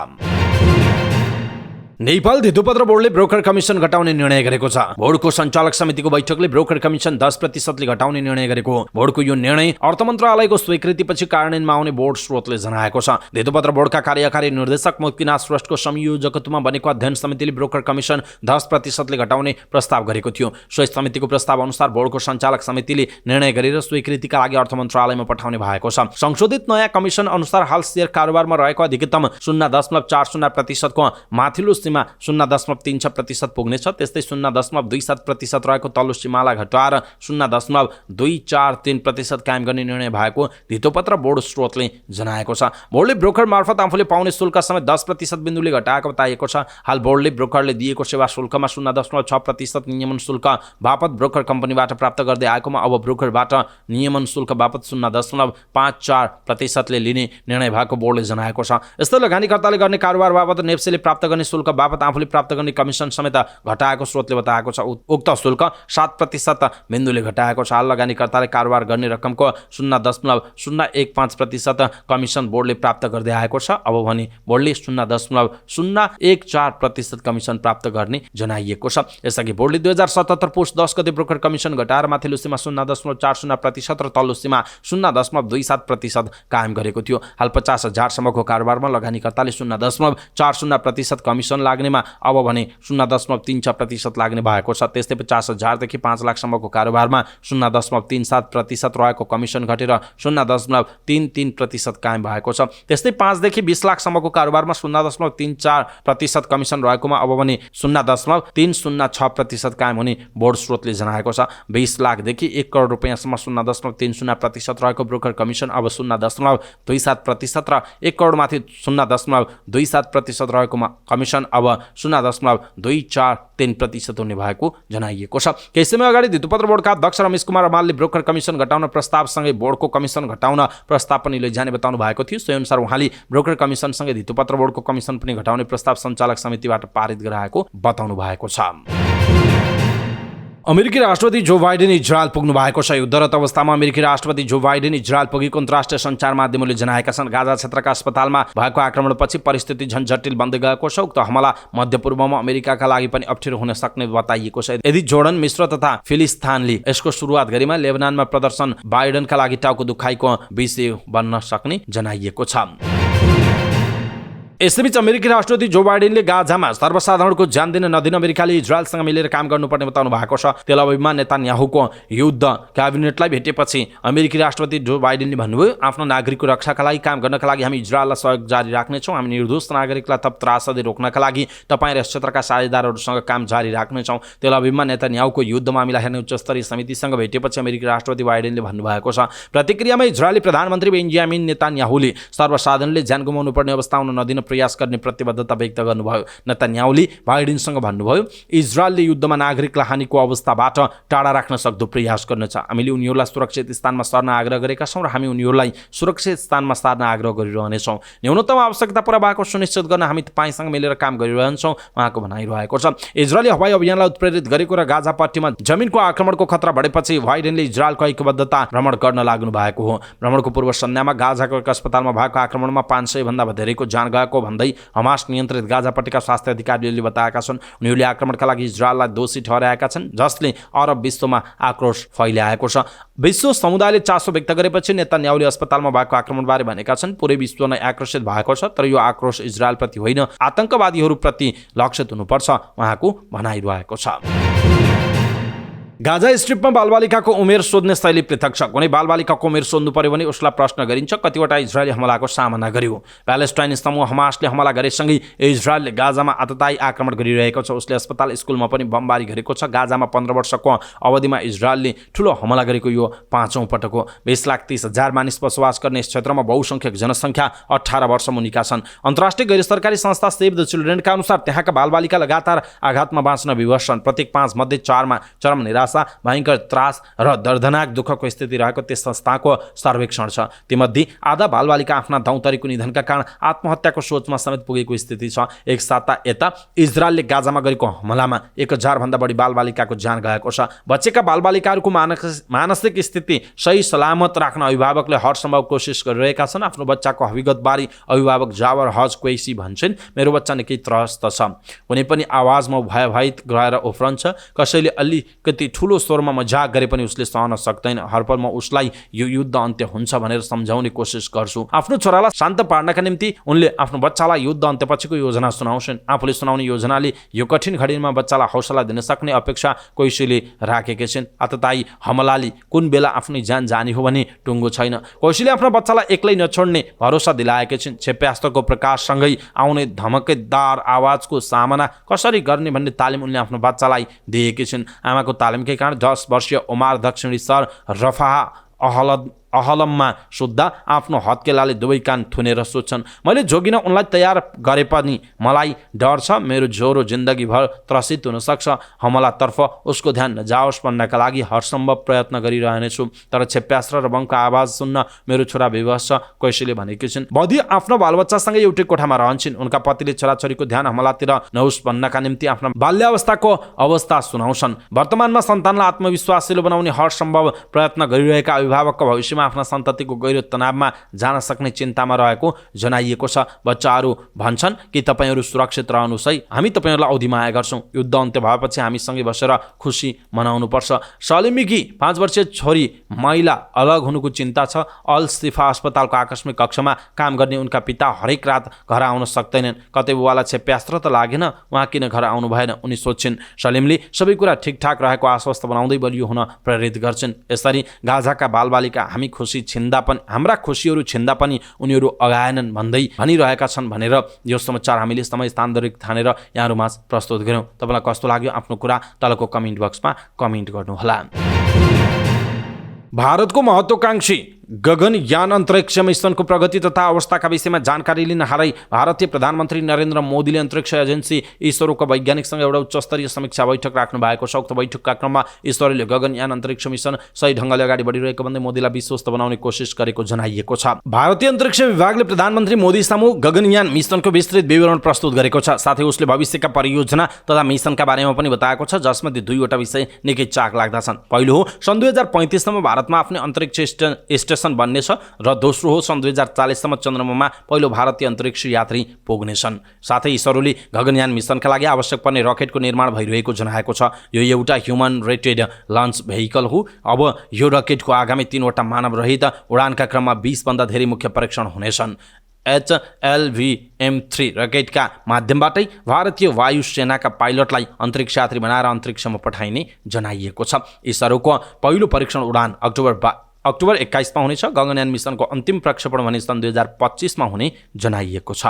[SPEAKER 1] नेपाल धितोपत्र बोर्डले ब्रोकर कमिसन घटाउने निर्णय गरेको छ। बोर्डको सञ्चालक समितिको बैठकले ब्रोकर कमिसन 10% ले घटाउने निर्णय गरेको हो। बोर्डको यो निर्णय अर्थ मन्त्रालयको स्वीकृतिपछि कार्यान्वयनमा आउने बोर्ड स्रोतले जनाएको छ। धितोपत्र बोर्डका कार्यकारी निर्देशक मुक्तिनाथ श्रेष्ठको संयोजकत्वमा बनेको अध्ययन समितिले ब्रोकर कमिसन 10% ले घटाउने प्रस्ताव गरेको थियो। सो समितिको प्रस्ताव अनुसार बोर्डको सञ्चालक समितिले निर्णय गरेर स्वीकृतिका लागि अर्थ मन्त्रालयमा पठाउने भएको छ। संशोधित नयाँ कमिसन अनुसार हाल शेयर कारोबारमा रहेको अधिकतम 0.40% को माथिल्लो 0.36% पुग्नेछ। त्यस्तै 0.27% रहेको तल्लो सीमालाई घटाएर 0.243% कायम गर्ने निर्णय भएको धितोपत्र बोर्ड स्रोतले जनाएको छ। बोर्डले ब्रोकर मार्फत आफूले पाउने शुल्क समेत 10% बिन्दुले घटाएको बताएको छ। हाल बोर्डले ब्रोकरले दिएको सेवा शुल्कमा 0.6% नियमन शुल्क बापत ब्रोकर कम्पनीबाट प्राप्त गर्दै आएकोमा अब ब्रोकरबाट नियमन शुल्क बापत 0.54% ले लिने निर्णय भएको बोर्डले जनाएको छ। यस्तै लगानीकर्ताले गर्ने कारोबार बापत नेप्सेले प्राप्त गर्ने शुल्क बापत आफूले प्राप्त गर्ने कमिसन समेत घटाएको स्रोतले बताएको छ। उक्त शुल्क 7% बिन्दुले घटाएको छ। हाल लगानीकर्ताले कारोबार गर्ने रकमको 0.015% कमिसन बोर्डले प्राप्त गर्दै आएको छ। अब भने बोर्डले 0.014% कमिसन प्राप्त गर्ने जनाइएको छ। यसअघि बोर्डले 2077 पुष 10 गते ब्रोकर कमिसन घटाएर माथिल्लो सीमा 0.40% र तल्लो सीमा 0.27% कायम गरेको थियो। हाल 50,000 सम्मको कारोबारमा लगानीकर्ताले 0.40% कमिसन लाग्नेमा अब भने 0.3% लाग्ने भएको छ। त्यस्तै 50,000 देखि 5 लाखसम्मको कारोबारमा 0.37% रहेको कमिसन घटेर 0.33% कायम भएको छ। त्यस्तै 5 देखि 20 लाखसम्मको कारोबारमा 0.34% कमिसन रहेकोमा अब भने 0.306% कायम हुने बोर्ड स्रोतले जनाएको छ। 20 लाखदेखि 1 करोड रुपैयाँसम्म 0.30% रहेको ब्रोकर कमिसन अब 0.27% र 1 करोडमाथि 0.27% रहेकोमा कमिसन अब 0.243% हुने भएको जनाइएको छ। केही समय अगाडि धितोपत्र बोर्डका अध्यक्ष रमेश कुमार अमालले ब्रोकर कमिसन घटाउन प्रस्तावसँगै बोर्डको कमिसन घटाउन प्रस्ताव पनि लैजाने बताउनु भएको थियो। सोही अनुसार उहाँले ब्रोकर कमिसनसँगै धितोपत्र बोर्डको कमिसन पनि घटाउने प्रस्ताव सञ्चालक समितिबाट पारित गराएको बताउनु भएको छ। अमेरिकी राष्ट्रपति जो बाइडेन इजरायल पुग्नु भएको छ। युद्धरत अवस्थामा अमेरिकी राष्ट्रपति जो बाइडेन इजरायल पुगेको अन्तर्राष्ट्रिय सञ्चार माध्यमले जनाएका छन्। गाजा क्षेत्रका अस्पतालमा भएको आक्रमणपछि परिस्थिति झन जटिल बन्दै गएको छ। उक्त हमला मध्यपूर्वमा अमेरिकाका लागि पनि अप्ठ्यारो हुन सक्ने बताइएको छ। यदि जोर्डन, मिस्र तथा फिलिस्तानले यसको सुरुवात गरेमा लेबनानमा प्रदर्शन बाइडेनका लागि टाउको दुखाइको विषय बन्न सक्ने जनाइएको छ। यसैबीच अमेरिकी राष्ट्रपति जो बाइडेनले गाजामा सर्वसाधारणको ज्यान दिन नदिन अमेरिकाले इजरायलसँग मिलेर काम गर्नुपर्ने बताउनु भएको छ। तेल अभिभमा नेतान्याहुको युद्ध क्याबिनेटलाई भेटेपछि अमेरिकी राष्ट्रपति जो बाइडेनले भन्नुभयो, आफ्नो नागरिकको रक्षाका लागि काम गर्नका लागि हामी इजरायललाई सहयोग जारी राख्नेछौँ। हामी निर्दोष नागरिकलाई थप त्रासदी रोक्नका लागि तपाईँ र यस क्षेत्रका साझेदारहरूसँग काम जारी राख्नेछौँ। तेल अभिभमा नेतान्याहुको युद्ध मामिला हेर्ने उच्चस्तरीय समितिसँग भेटेपछि अमेरिकी राष्ट्रपति बाइडेनले भन्नुभएको छ। प्रतिक्रियामा इजरायली प्रधानमन्त्री बेन्जामिन नेतान्याहुले सर्वसाधारणले ज्यान गुमाउनु पर्ने अवस्था हुन नदिन प्रयास गर्ने प्रतिबद्धता व्यक्त गर्नुभयो। नेतन्याहुले बाइडेनसँग भन्नुभयो, इजरायलले युद्धमा नागरिकलाई हानिको अवस्थाबाट टाढा राख्न सक्दो प्रयास गर्नेछ। हामीले उनीहरूलाई सुरक्षित स्थानमा सर्न आग्रह गरेका छौँ र हामी उनीहरूलाई सुरक्षित स्थानमा सार्न आग्रह गरिरहनेछौँ। न्यूनतम आवश्यकता पूरा भएको सुनिश्चित गर्न हामी तपाईँसँग मिलेर काम गरिरहन्छौँ, उहाँको भनाइरहेको छ। इजरायली हवाई अभियानलाई उत्प्रेरित गरेको र गाजा पट्टीमा जमिनको आक्रमणको खतरा बढेपछि बाइडेनले इजरायलको ऐक्यबद्धता भ्रमण गर्न लाग्नु भएको हो। भ्रमणको पूर्व सन्ध्यामा गाजाको एक अस्पतालमा भएको आक्रमणमा 500 भन्दा धेरैको जान गएको भन्दै हमास नियन्त्रित गाजापट्टीका स्वास्थ्य अधिकारीहरूले बताएका छन्। उनीहरूले आक्रमणका लागि इजरायललाई दोषी ठहराएका छन्, जसले अरब विश्वमा आक्रोश फैल्याएको छ। विश्व समुदायले चासो व्यक्त गरेपछि नेतन्याहुले अस्पतालमा भएको आक्रमणबारे भनेका छन्, पुरै विश्व नै आक्रोशित भएको छ, तर यो आक्रोश इजरायलप्रति होइन आतंकवादीहरूप्रति लक्षित हुनुपर्छ, उहाँको भनाइरहेको छ। गाजा स्ट्रिपमा बालबालिकाको उमेर सोध्ने शैली पृथक छ। कुनै बालबालिकाको उमेर सोध्नु पर्यो भने उसलाई प्रश्न गरिन्छ कतिवटा इजरायली हमलाको सामना गर्यो। प्यालेस्टाइन समूह हमासले हमला गरेसँगै इजरायलले गाजामा आततायी आक्रमण गरिरहेको छ। उसले अस्पताल स्कुलमा पनि बमबारी गरेको छ। गाजामा 15 वर्षको अवधिमा इजरायलले ठुलो हमला गरेको यो 5औं पटक हो। 20,30,000 मानिस बसोबास गर्ने यस क्षेत्रमा बहुसंख्यक जनसङ्ख्या 18 वर्ष मुनिका छन्। अन्तर्राष्ट्रिय गैर सरकारी संस्था सेभ द चिल्ड्रेनका अनुसार त्यहाँका बालबालिका लगातार आघातमा बाँच्न विवश छन्। प्रत्येक 5 मध्ये 4मा चरम निराशा, भयङ्कर त्रास र दर्दनाक दुःखको स्थिति रहेको त्यस संस्थाको सर्वेक्षण छ। तीमध्ये आधा बालबालिका आफ्ना दौतरीको निधनका कारण आत्महत्याको सोचमा समेत पुगेको स्थिति छ। एक साता यता इजरायलले गाजामा गरेको हमलामा 1000 भन्दा बढी बालबालिकाको ज्यान गएको छ। बचेका बालबालिकाहरूको मानसिक स्थिति सही सलामत राख्न अभिभावकले हरसम्भव कोसिस गरिरहेका छन्। आफ्नो बच्चाको हविगतबारे अभिभावक जावर हज क्वेसी भन्छन्, मेरो बच्चा निकै त्रस्त छ, कुनै पनि आवाजमा भयभीत गएर उफ्रन्छ, कसैले अलिकति ठुलो स्वरमा मजाक गरे पनि उसले सहन सक्दैन। हरपल म उसलाई यो युद्ध अन्त्य हुन्छ भनेर सम्झाउने कोसिस गर्छु। आफ्नो छोरालाई शान्त पार्नका निम्ति उनले आफ्नो बच्चालाई युद्ध अन्त्यपछिको योजना सुनाउँछन्। आफूले सुनाउने योजनाले यो कठिन घडीमा बच्चालाई हौसला दिन सक्ने अपेक्षा कोइसीले राखेका छिन्। आततायी हमलाले कुन बेला आफ्नै ज्यान जाने हो भने टुङ्गो छैन। कोइसीले आफ्नो बच्चालाई एक्लै नछोड्ने भरोसा दिलाएका छिन्। क्षेप्यास्त्रको प्रकाशसँगै आउने धमकेदार आवाजको सामना कसरी गर्ने भन्ने तालिम उनले आफ्नो बच्चालाई दिएकी छिन्। आमाको तालिमकै कारण 10 वर्षीय ओमार दक्षिणी सर रफाह अहलममा सुत्दा आफ्नो हत्केलाले दुवै कान थुनेर सोध्छन्, मैले जोगिन उनलाई तयार गरे पनि मलाई डर छ मेरो ज्वरो जिन्दगीभर त्रसित हुन सक्छ। हमलातर्फ उसको ध्यान नजाओस् भन्नका लागि हरसम्भव प्रयत्न गरिरहनेछु, तर क्षेप्यास्त्र र बमको आवाज सुन्न मेरो छोरा विवश छ, कोइसीले भनेकी छिन्। बदी आफ्नो बालबच्चासँगै एउटै कोठामा रहन्छन्। उनका पतिले छोराछोरीको ध्यान हमलातिर नहोस् भन्नका निम्ति आफ्नो बाल्यावस्थाको अवस्था सुनाउँछन्। वर्तमानमा सन्तानलाई आत्मविश्वासिलो बनाउने हरसम्भव प्रयत्न गरिरहेका अभिभावकको भविष्यमा आफ्ना सन्ततिको गहिरो तनावमा जान सक्ने चिन्तामा रहेको जनाइएको छ। बच्चाहरू भन्छन् कि तपाईहरू सुरक्षित रहनुहोस् है, हामी तपाईहरूलाई औधी माया गर्छौँ। युद्ध अन्त्य भएपछि हामीसँगै बसेर खुसी मनाउनुपर्छ। सलिमीकी 5 वर्षीय छोरी महिला अलग हुनुको चिन्ता छ। अल सिफा अस्पतालको आकस्मिक कक्षमा काम गर्ने उनका पिता हरेक रात घर आउन सक्दैनन्। कतै बुवालाई क्षेप्यास्त्र त लागेन, उहाँ किन घर आउनु भएन उनी सोध्छिन्। सलिमले सबै कुरा ठिकठाक रहेको आश्वस्त बनाउँदै बलियो हुन प्रेरित गर्छन्। यसरी गाजाका बालबालिका हामी खुसी छिन्दा पनि हाम्रा खुसीहरू छिन्दा पनि उनीहरू अगाएनन् भन्दै भनिरहेका छन् भनेर यो समाचार हामीले समय स्थान्तरित ठानेर यहाँहरूमा प्रस्तुत गऱ्यौँ। तपाईँलाई कस्तो लाग्यो आफ्नो कुरा तलको कमेन्ट बक्समा कमेन्ट गर्नुहोला। भारतको महत्त्वकांक्षी गगनयान अन्तरिक्ष मिसनको प्रगति तथा अवस्थाका विषयमा जानकारी लिन हालै भारतीय प्रधानमन्त्री नरेन्द्र मोदीले अन्तरिक्ष एजेन्सी इसरोका वैज्ञानिकसँग एउटा उच्चस्तरीय समीक्षा बैठक राख्नु भएको छ। उक्त बैठकका क्रममा इसरोले गगनयान अन्तरिक्ष मिसन सही ढङ्गले अगाडि बढिरहेको भन्दै मोदीलाई विश्वस्त बनाउने कोसिस गरेको जनाइएको छ। भारतीय अन्तरिक्ष विभागले प्रधानमन्त्री मोदी सामु गगनयान मिसनको विस्तृत विवरण प्रस्तुत गरेको छ। साथै उसले भविष्यका परियोजना तथा मिसनका बारेमा पनि बताएको छ, जसमध्ये 2वटा विषय निकै चाख लाग्दा छन्। पहिलो हो सन् 2035 सम्म भारतमा आफ्नै अन्तरिक्ष स्टेसन बन्नेछ र दोस्रो हो सन् 2040 सम्म चन्द्रमामा पहिलो भारतीय अन्तरिक्ष यात्री पुग्नेछन्। साथै इसरोले गगनयान मिसनका लागि आवश्यक पर्ने रकेटको निर्माण भइरहेको जनाएको छ। यो एउटा ह्युमन रेटेड लन्च भेहिकल हो। अब यो रकेटको आगामी 3वटा मानव रहित उडानका क्रममा 20 भन्दा धेरै मुख्य परीक्षण हुनेछन्। HLVM3 रकेटका माध्यमबाटै भारतीय वायुसेनाका पाइलटलाई अन्तरिक्ष यात्री बनाएर अन्तरिक्षमा पठाइने जनाइएको छ। इसरोको पहिलो परीक्षण उडान अक्टोबर 21 मा हुनेछ। गगनयान मिसनको अन्तिम प्रक्षेपण भने सन् 2025 मा हुने जनाइएको छ।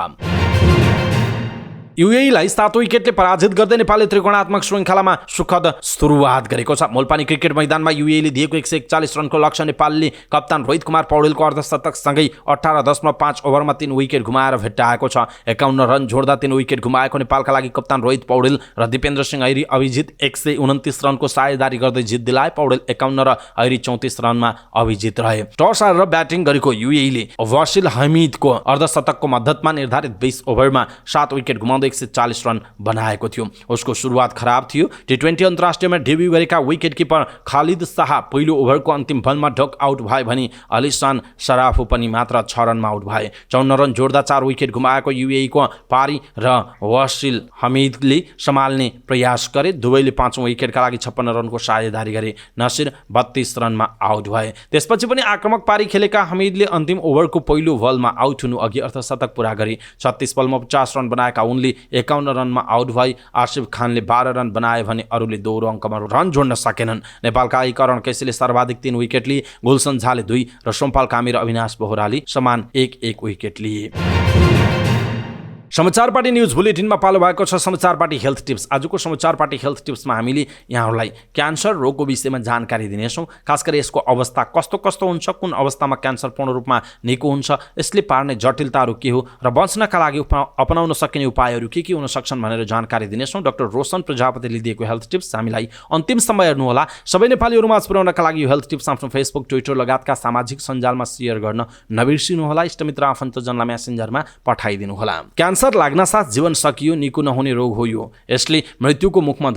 [SPEAKER 1] युएईलाई 7 विकेटले पराजित गर्दै नेपालले त्रिकोणात्मक श्रृङ्खलामा सुखद सुरुवात गरेको छ। मूलपानी क्रिकेट मैदानमा युएईले दिएको 141 रनको लक्ष्य नेपालले कप्तान रोहित कुमार पौडेलको अर्धशतकसँगै 18.5 ओभरमा 3 विकेट गुमाएर भेट्टाएको छ। 51 रन जोड्दा 3 विकेट गुमाएको नेपालका लागि कप्तान रोहित पौडेल र दिपेन्द्र सिंह ऐरी अभिजित 129 रनको साझेदारी गर्दै जित दिलाए। पौडेल 51 र ऐरी 34 रनमा अभिजित रहे। टस हारेर ब्याटिङ गरेको युएईले वासिल हमिदको अर्धशतकको मद्दतमा निर्धारित 20 ओभरमा 7 विकेट गुमाउँदै 140 रन बनाएको थियो। उसको सुरुवात खराब थियो। टी20 अन्तर्राष्ट्रियमा डेब्यू गरेका विकेट किपर खालिद शाह पहिलो ओभरको अन्तिम बलमा डक आउट भए भने अलिसान सराफो पनि मात्र 6 रनमा आउट भए। 54 रन जोड्दा 4 विकेट गुमाएको युएईको पारी र वासिल हमिदले सम्हाल्ने प्रयास गरे। दुवैले 5औं विकेटका लागि 56 रनको साझेदारी गरे। नसिर 32 रनमा आउट भए। त्यसपछि पनि आक्रमक पारी खेलेका हमिदले अन्तिम ओभरको पहिलो बलमा आउट हुनु अघि अर्धशतक पूरा गरे। 36 बलमा 50 रन बनाएका उनले 51 रनमा आउट भए। आसिफ खानले 12 रन बनाए भने अरूले दोहोरो अङ्कमा रन जोड्न सकेनन्। नेपालका करण केसीले सर्वाधिक 3 विकेट लिए। गुलसन झाले 2 र सोमपाल कामी र अविनाश बोहराले समान 1-1 विकेट लिए। समाचार पार्टी न्युज बुलेटिनमा पालो भएको छ समाचार पार्टी हेल्थ टिप्स। आजको समाचार पार्टी हेल्थ टिप्समा हामीले यहाँहरूलाई क्यान्सर रोगको विषयमा जानकारी दिनेछौँ। खास गरी यसको अवस्था कस्तो कस्तो हुन्छ, कुन अवस्थामा क्यान्सर पूर्ण रूपमा निको हुन्छ, यसले पार्ने जटिलताहरू के हो र बच्नका लागि अपनाउन सकिने उपायहरू के हुन सक्छन् भनेर जानकारी दिनेछौँ। डाक्टर रोशन प्रजापतिले दिएको हेल्थ टिप्स हामीलाई अन्तिमसम्म हेर्नुहोला। सबै नेपालीहरूमा पुर्याउनका लागि यो हेल्थ टिप्स आफ्नो फेसबुक, ट्विटर लगायतका सामाजिक सञ्जालमा सेयर गर्न नबिर्सिनुहोला। इष्टमित्र आफन्तजनलाई मेसेन्जरमा पठाइदिनुहोला। क्यान्सर लाग्न साथ जीवन सकियो, निको नहुने रोग हो यो। यसले मृत्युको मुखमा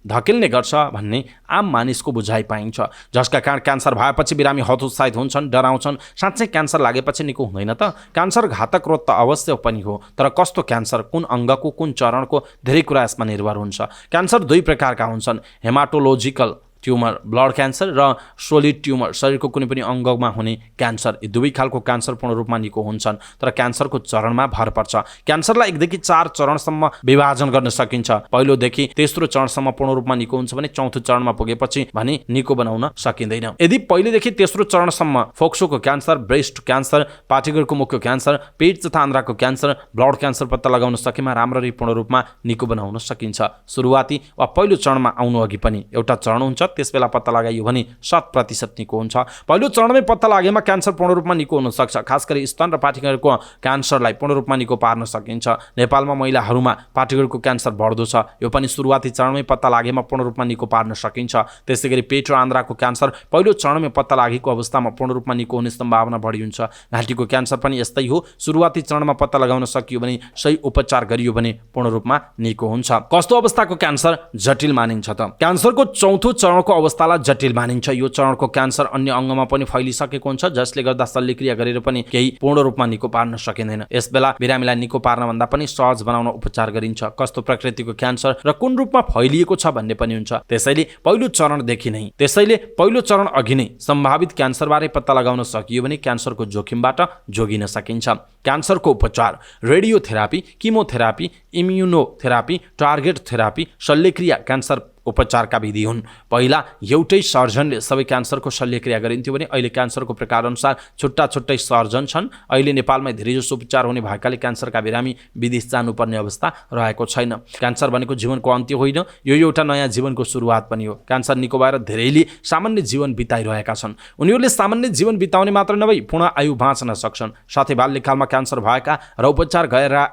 [SPEAKER 1] धकेल्ने गर्छ भन्ने आम मानिसको बुझाइ पाइन्छ, जसका कारण क्यान्सर भएपछि बिरामी हतोत्साहित हुन्छन्, डराउँछन्। साँच्चै क्यान्सर लागेपछि निको हुँदैन त? क्यान्सर घातक रोग त अवश्य पनि हो, तर कस्तो क्यान्सर, कुन अङ्गको, कुन चरणको, धेरै कुरा यसमा निर्भर हुन्छ। क्यान्सर 2 प्रकारका हुन्छन्, हेमाटोलोजिकल ट्युमर ब्लड क्यान्सर र सोलिड ट्युमर शरीरको कुनै पनि अङ्गमा हुने क्यान्सर। यी दुवै खालको क्यान्सर पूर्ण रूपमा निको हुन्छन्, तर क्यान्सरको चरणमा भर पर्छ। क्यान्सरलाई 1 देखि 4 चरणसम्म विभाजन गर्न सकिन्छ। पहिलोदेखि तेस्रो चरणसम्म पूर्ण रूपमा निको हुन्छ भने चौथो चरणमा पुगेपछि भने निको बनाउन सकिँदैन। यदि पहिलेदेखि तेस्रो चरणसम्म फोक्सोको क्यान्सर, ब्रेस्ट क्यान्सर, पाठेघरको मुखको क्यान्सर, पेट तथा आन्द्राको क्यान्सर, ब्लड क्यान्सर पत्ता लगाउन सकेमा राम्ररी पूर्ण रूपमा निको बनाउन सकिन्छ। सुरुवाती वा पहिलो चरणमा आउनु अघि पनि एउटा चरण हुन्छ, त्यसबेला पत्ता लगाइयो भने 100% निको हुन्छ। पहिलो चरणमै पत्ता लागेमा क्यान्सर पूर्ण रूपमा निको हुन सक्छ। खास गरी स्तन र पाठेघरको क्यान्सरलाई पूर्ण रूपमा निको पार्न सकिन्छ। नेपालमा महिलाहरूमा पाठेघरको क्यान्सर बढ्दो छ, यो पनि सुरुवाती चरणमै पत्ता लागेमा पूर्ण रूपमा निको पार्न सकिन्छ। त्यसैगरी पेट र आन्द्राको क्यान्सर पहिलो चरणमै पत्ता लागेको अवस्थामा पूर्ण रूपमा निको हुने सम्भावना बढी हुन्छ। घाँटीको क्यान्सर पनि यस्तै हो, सुरुवाती चरणमा पत्ता लगाउन सकियो भने, सही उपचार गरियो भने पूर्ण रूपमा निको हुन्छ। कस्तो अवस्थाको क्यान्सर जटिल मानिन्छ त? क्यान्सरको चौथो चरणको अवस्थालाई जटिल मानिन्छ। यो चरणको क्यान्सर अन्य अङ्गमा पनि फैलिसकेको हुन्छ, जसले गर्दा शल्यक्रिया गरेर पनि केही पूर्ण रूपमा निको पार्न सकिँदैन। यसबेला बिरामीलाई निको पार्नभन्दा पनि सहज बनाउन उपचार गरिन्छ। कस्तो प्रकृतिको क्यान्सर र कुन रूपमा फैलिएको छ भन्ने पनि हुन्छ। त्यसैले पहिलो चरण अघि नै सम्भावित क्यान्सरबारे पत्ता लगाउन सकियो भने क्यान्सरको जोखिमबाट जोगिन सकिन्छ। क्यान्सरको उपचार: radiotherapy, chemotherapy, immunotherapy, target therapy, शल्यक्रिया क्यान्सर उपचारका विधि हुन्। पहिला एउटै सर्जनले सबै क्यान्सरको शल्यक्रिया गरिन्थ्यो भने अहिले क्यान्सरको प्रकारअनुसार छुट्टा छुट्टै सर्जन छन्। अहिले नेपालमा धेरैजसो उपचार हुने भएकाले क्यान्सरका बिरामी विदेश जानुपर्ने अवस्था रहेको छैन। क्यान्सर भनेको जीवनको अन्त्य होइन, यो एउटा नयाँ जीवनको सुरुवात पनि हो। क्यान्सर निको भएर धेरैले सामान्य जीवन बिताइरहेका छन्। उनीहरूले सामान्य जीवन बिताउने मात्र नभई पूर्ण आयु बाँच्न सक्छन्। साथै बाल्यकालमा क्यान्सर भएका र उपचार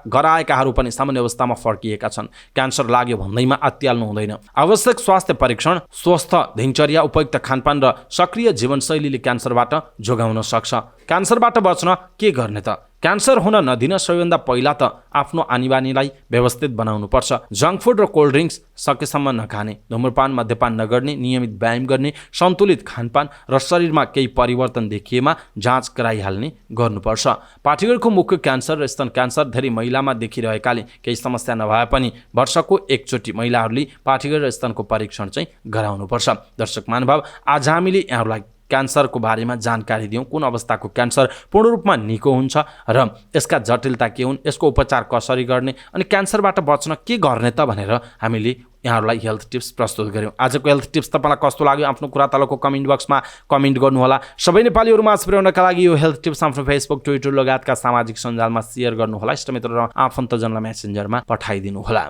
[SPEAKER 1] गराएकाहरू पनि सामान्य अवस्थामा फर्किएका छन्। क्यान्सर लाग्यो भन्दैमा अत्याल्नु हुँदैन। आवश्यक स्वास्थ्य परीक्षण, स्वस्थ दिनचर्या, उपयुक्त खानपान र सक्रिय जीवनशैलीले क्यान्सरबाट जोगाउन सक्छ। क्यान्सरबाट बच्न के गर्ने त? क्यान्सर हुन नदिन सबैभन्दा पहिला त आफ्नो आनीबानीलाई व्यवस्थित बनाउनुपर्छ। जङ्क फुड र कोल्ड ड्रिङ्क्स सकेसम्म नखाने, धुम्रपान मद्यपान नगर्ने, नियमित व्यायाम गर्ने, सन्तुलित खानपान र शरीरमा केही परिवर्तन देखिएमा जाँच गराइहाल्ने गर्नुपर्छ। पाठेघरको मुखको क्यान्सर र स्तन क्यान्सर धेरै महिलामा देखिरहेकाले केही समस्या नभए पनि वर्षको एकचोटि महिलाहरूले पाठेघर र स्तनको परीक्षण चाहिँ गराउनुपर्छ। दर्शक महानुभाव, आज हामीले यहाँहरूलाई क्यान्सरको बारेमा जानकारी दियौँ। कुन अवस्थाको क्यान्सर पूर्ण रूपमा निको हुन्छ र यसका जटिलता के हुन्, यसको उपचार कसरी गर्ने अनि क्यान्सरबाट बच्न के गर्ने त भनेर हामीले यहाँहरूलाई हेल्थ टिप्स प्रस्तुत गर्यौँ। आजको हेल्थ टिप्स तपाईँलाई कस्तो लाग्यो आफ्नो कुरा तलको कमेन्ट बक्समा कमेन्ट गर्नुहोला। सबै नेपालीहरूमा पुर्याउनका लागि यो हेल्थ टिप्स आफ्नो फेसबुक, ट्विटर लगायतका सामाजिक सञ्जालमा सेयर गर्नुहोला। इष्टमित्र र आफन्तजनलाई मेसेन्जरमा पठाइदिनुहोला।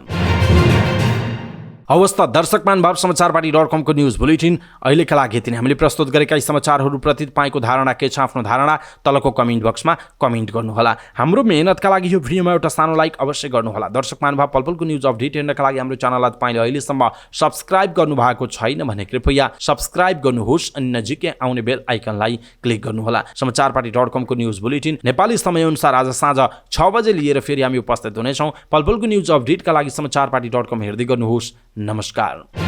[SPEAKER 1] हवस् त दर्शक महानुभाव, समाचारपाटी.com को न्युज बुलेटिन अहिलेका लागि यति नै। हामीले प्रस्तुत गरेका यी समाचारहरूप्रति तपाईँको धारणा के छ? आफ्नो धारणा तलको कमेन्ट बक्समा कमेन्ट गर्नुहोला। हाम्रो मेहनतका लागि यो भिडियोमा एउटा सानो लाइक अवश्य गर्नुहोला। दर्शक महानुभाव, पलपलको न्युज अपडेट हेर्नका लागि हाम्रो च्यानललाई तपाईँले अहिलेसम्म सब्सक्राइब गर्नुभएको छैन भने कृपया सब्सक्राइब गर्नुहोस् अनि नजिकै आउने बेल आइकनलाई क्लिक गर्नुहोला। समाचारपाटी.com को न्युज बुलेटिन नेपाली समयअनुसार आज साँझ 6 बजे लिएर फेरि हामी उपस्थित हुनेछौँ। पलपलको न्युज अपडेटका लागि समाचारपाटी.com हेर्दै गर्नुहोस्। नमस्कार।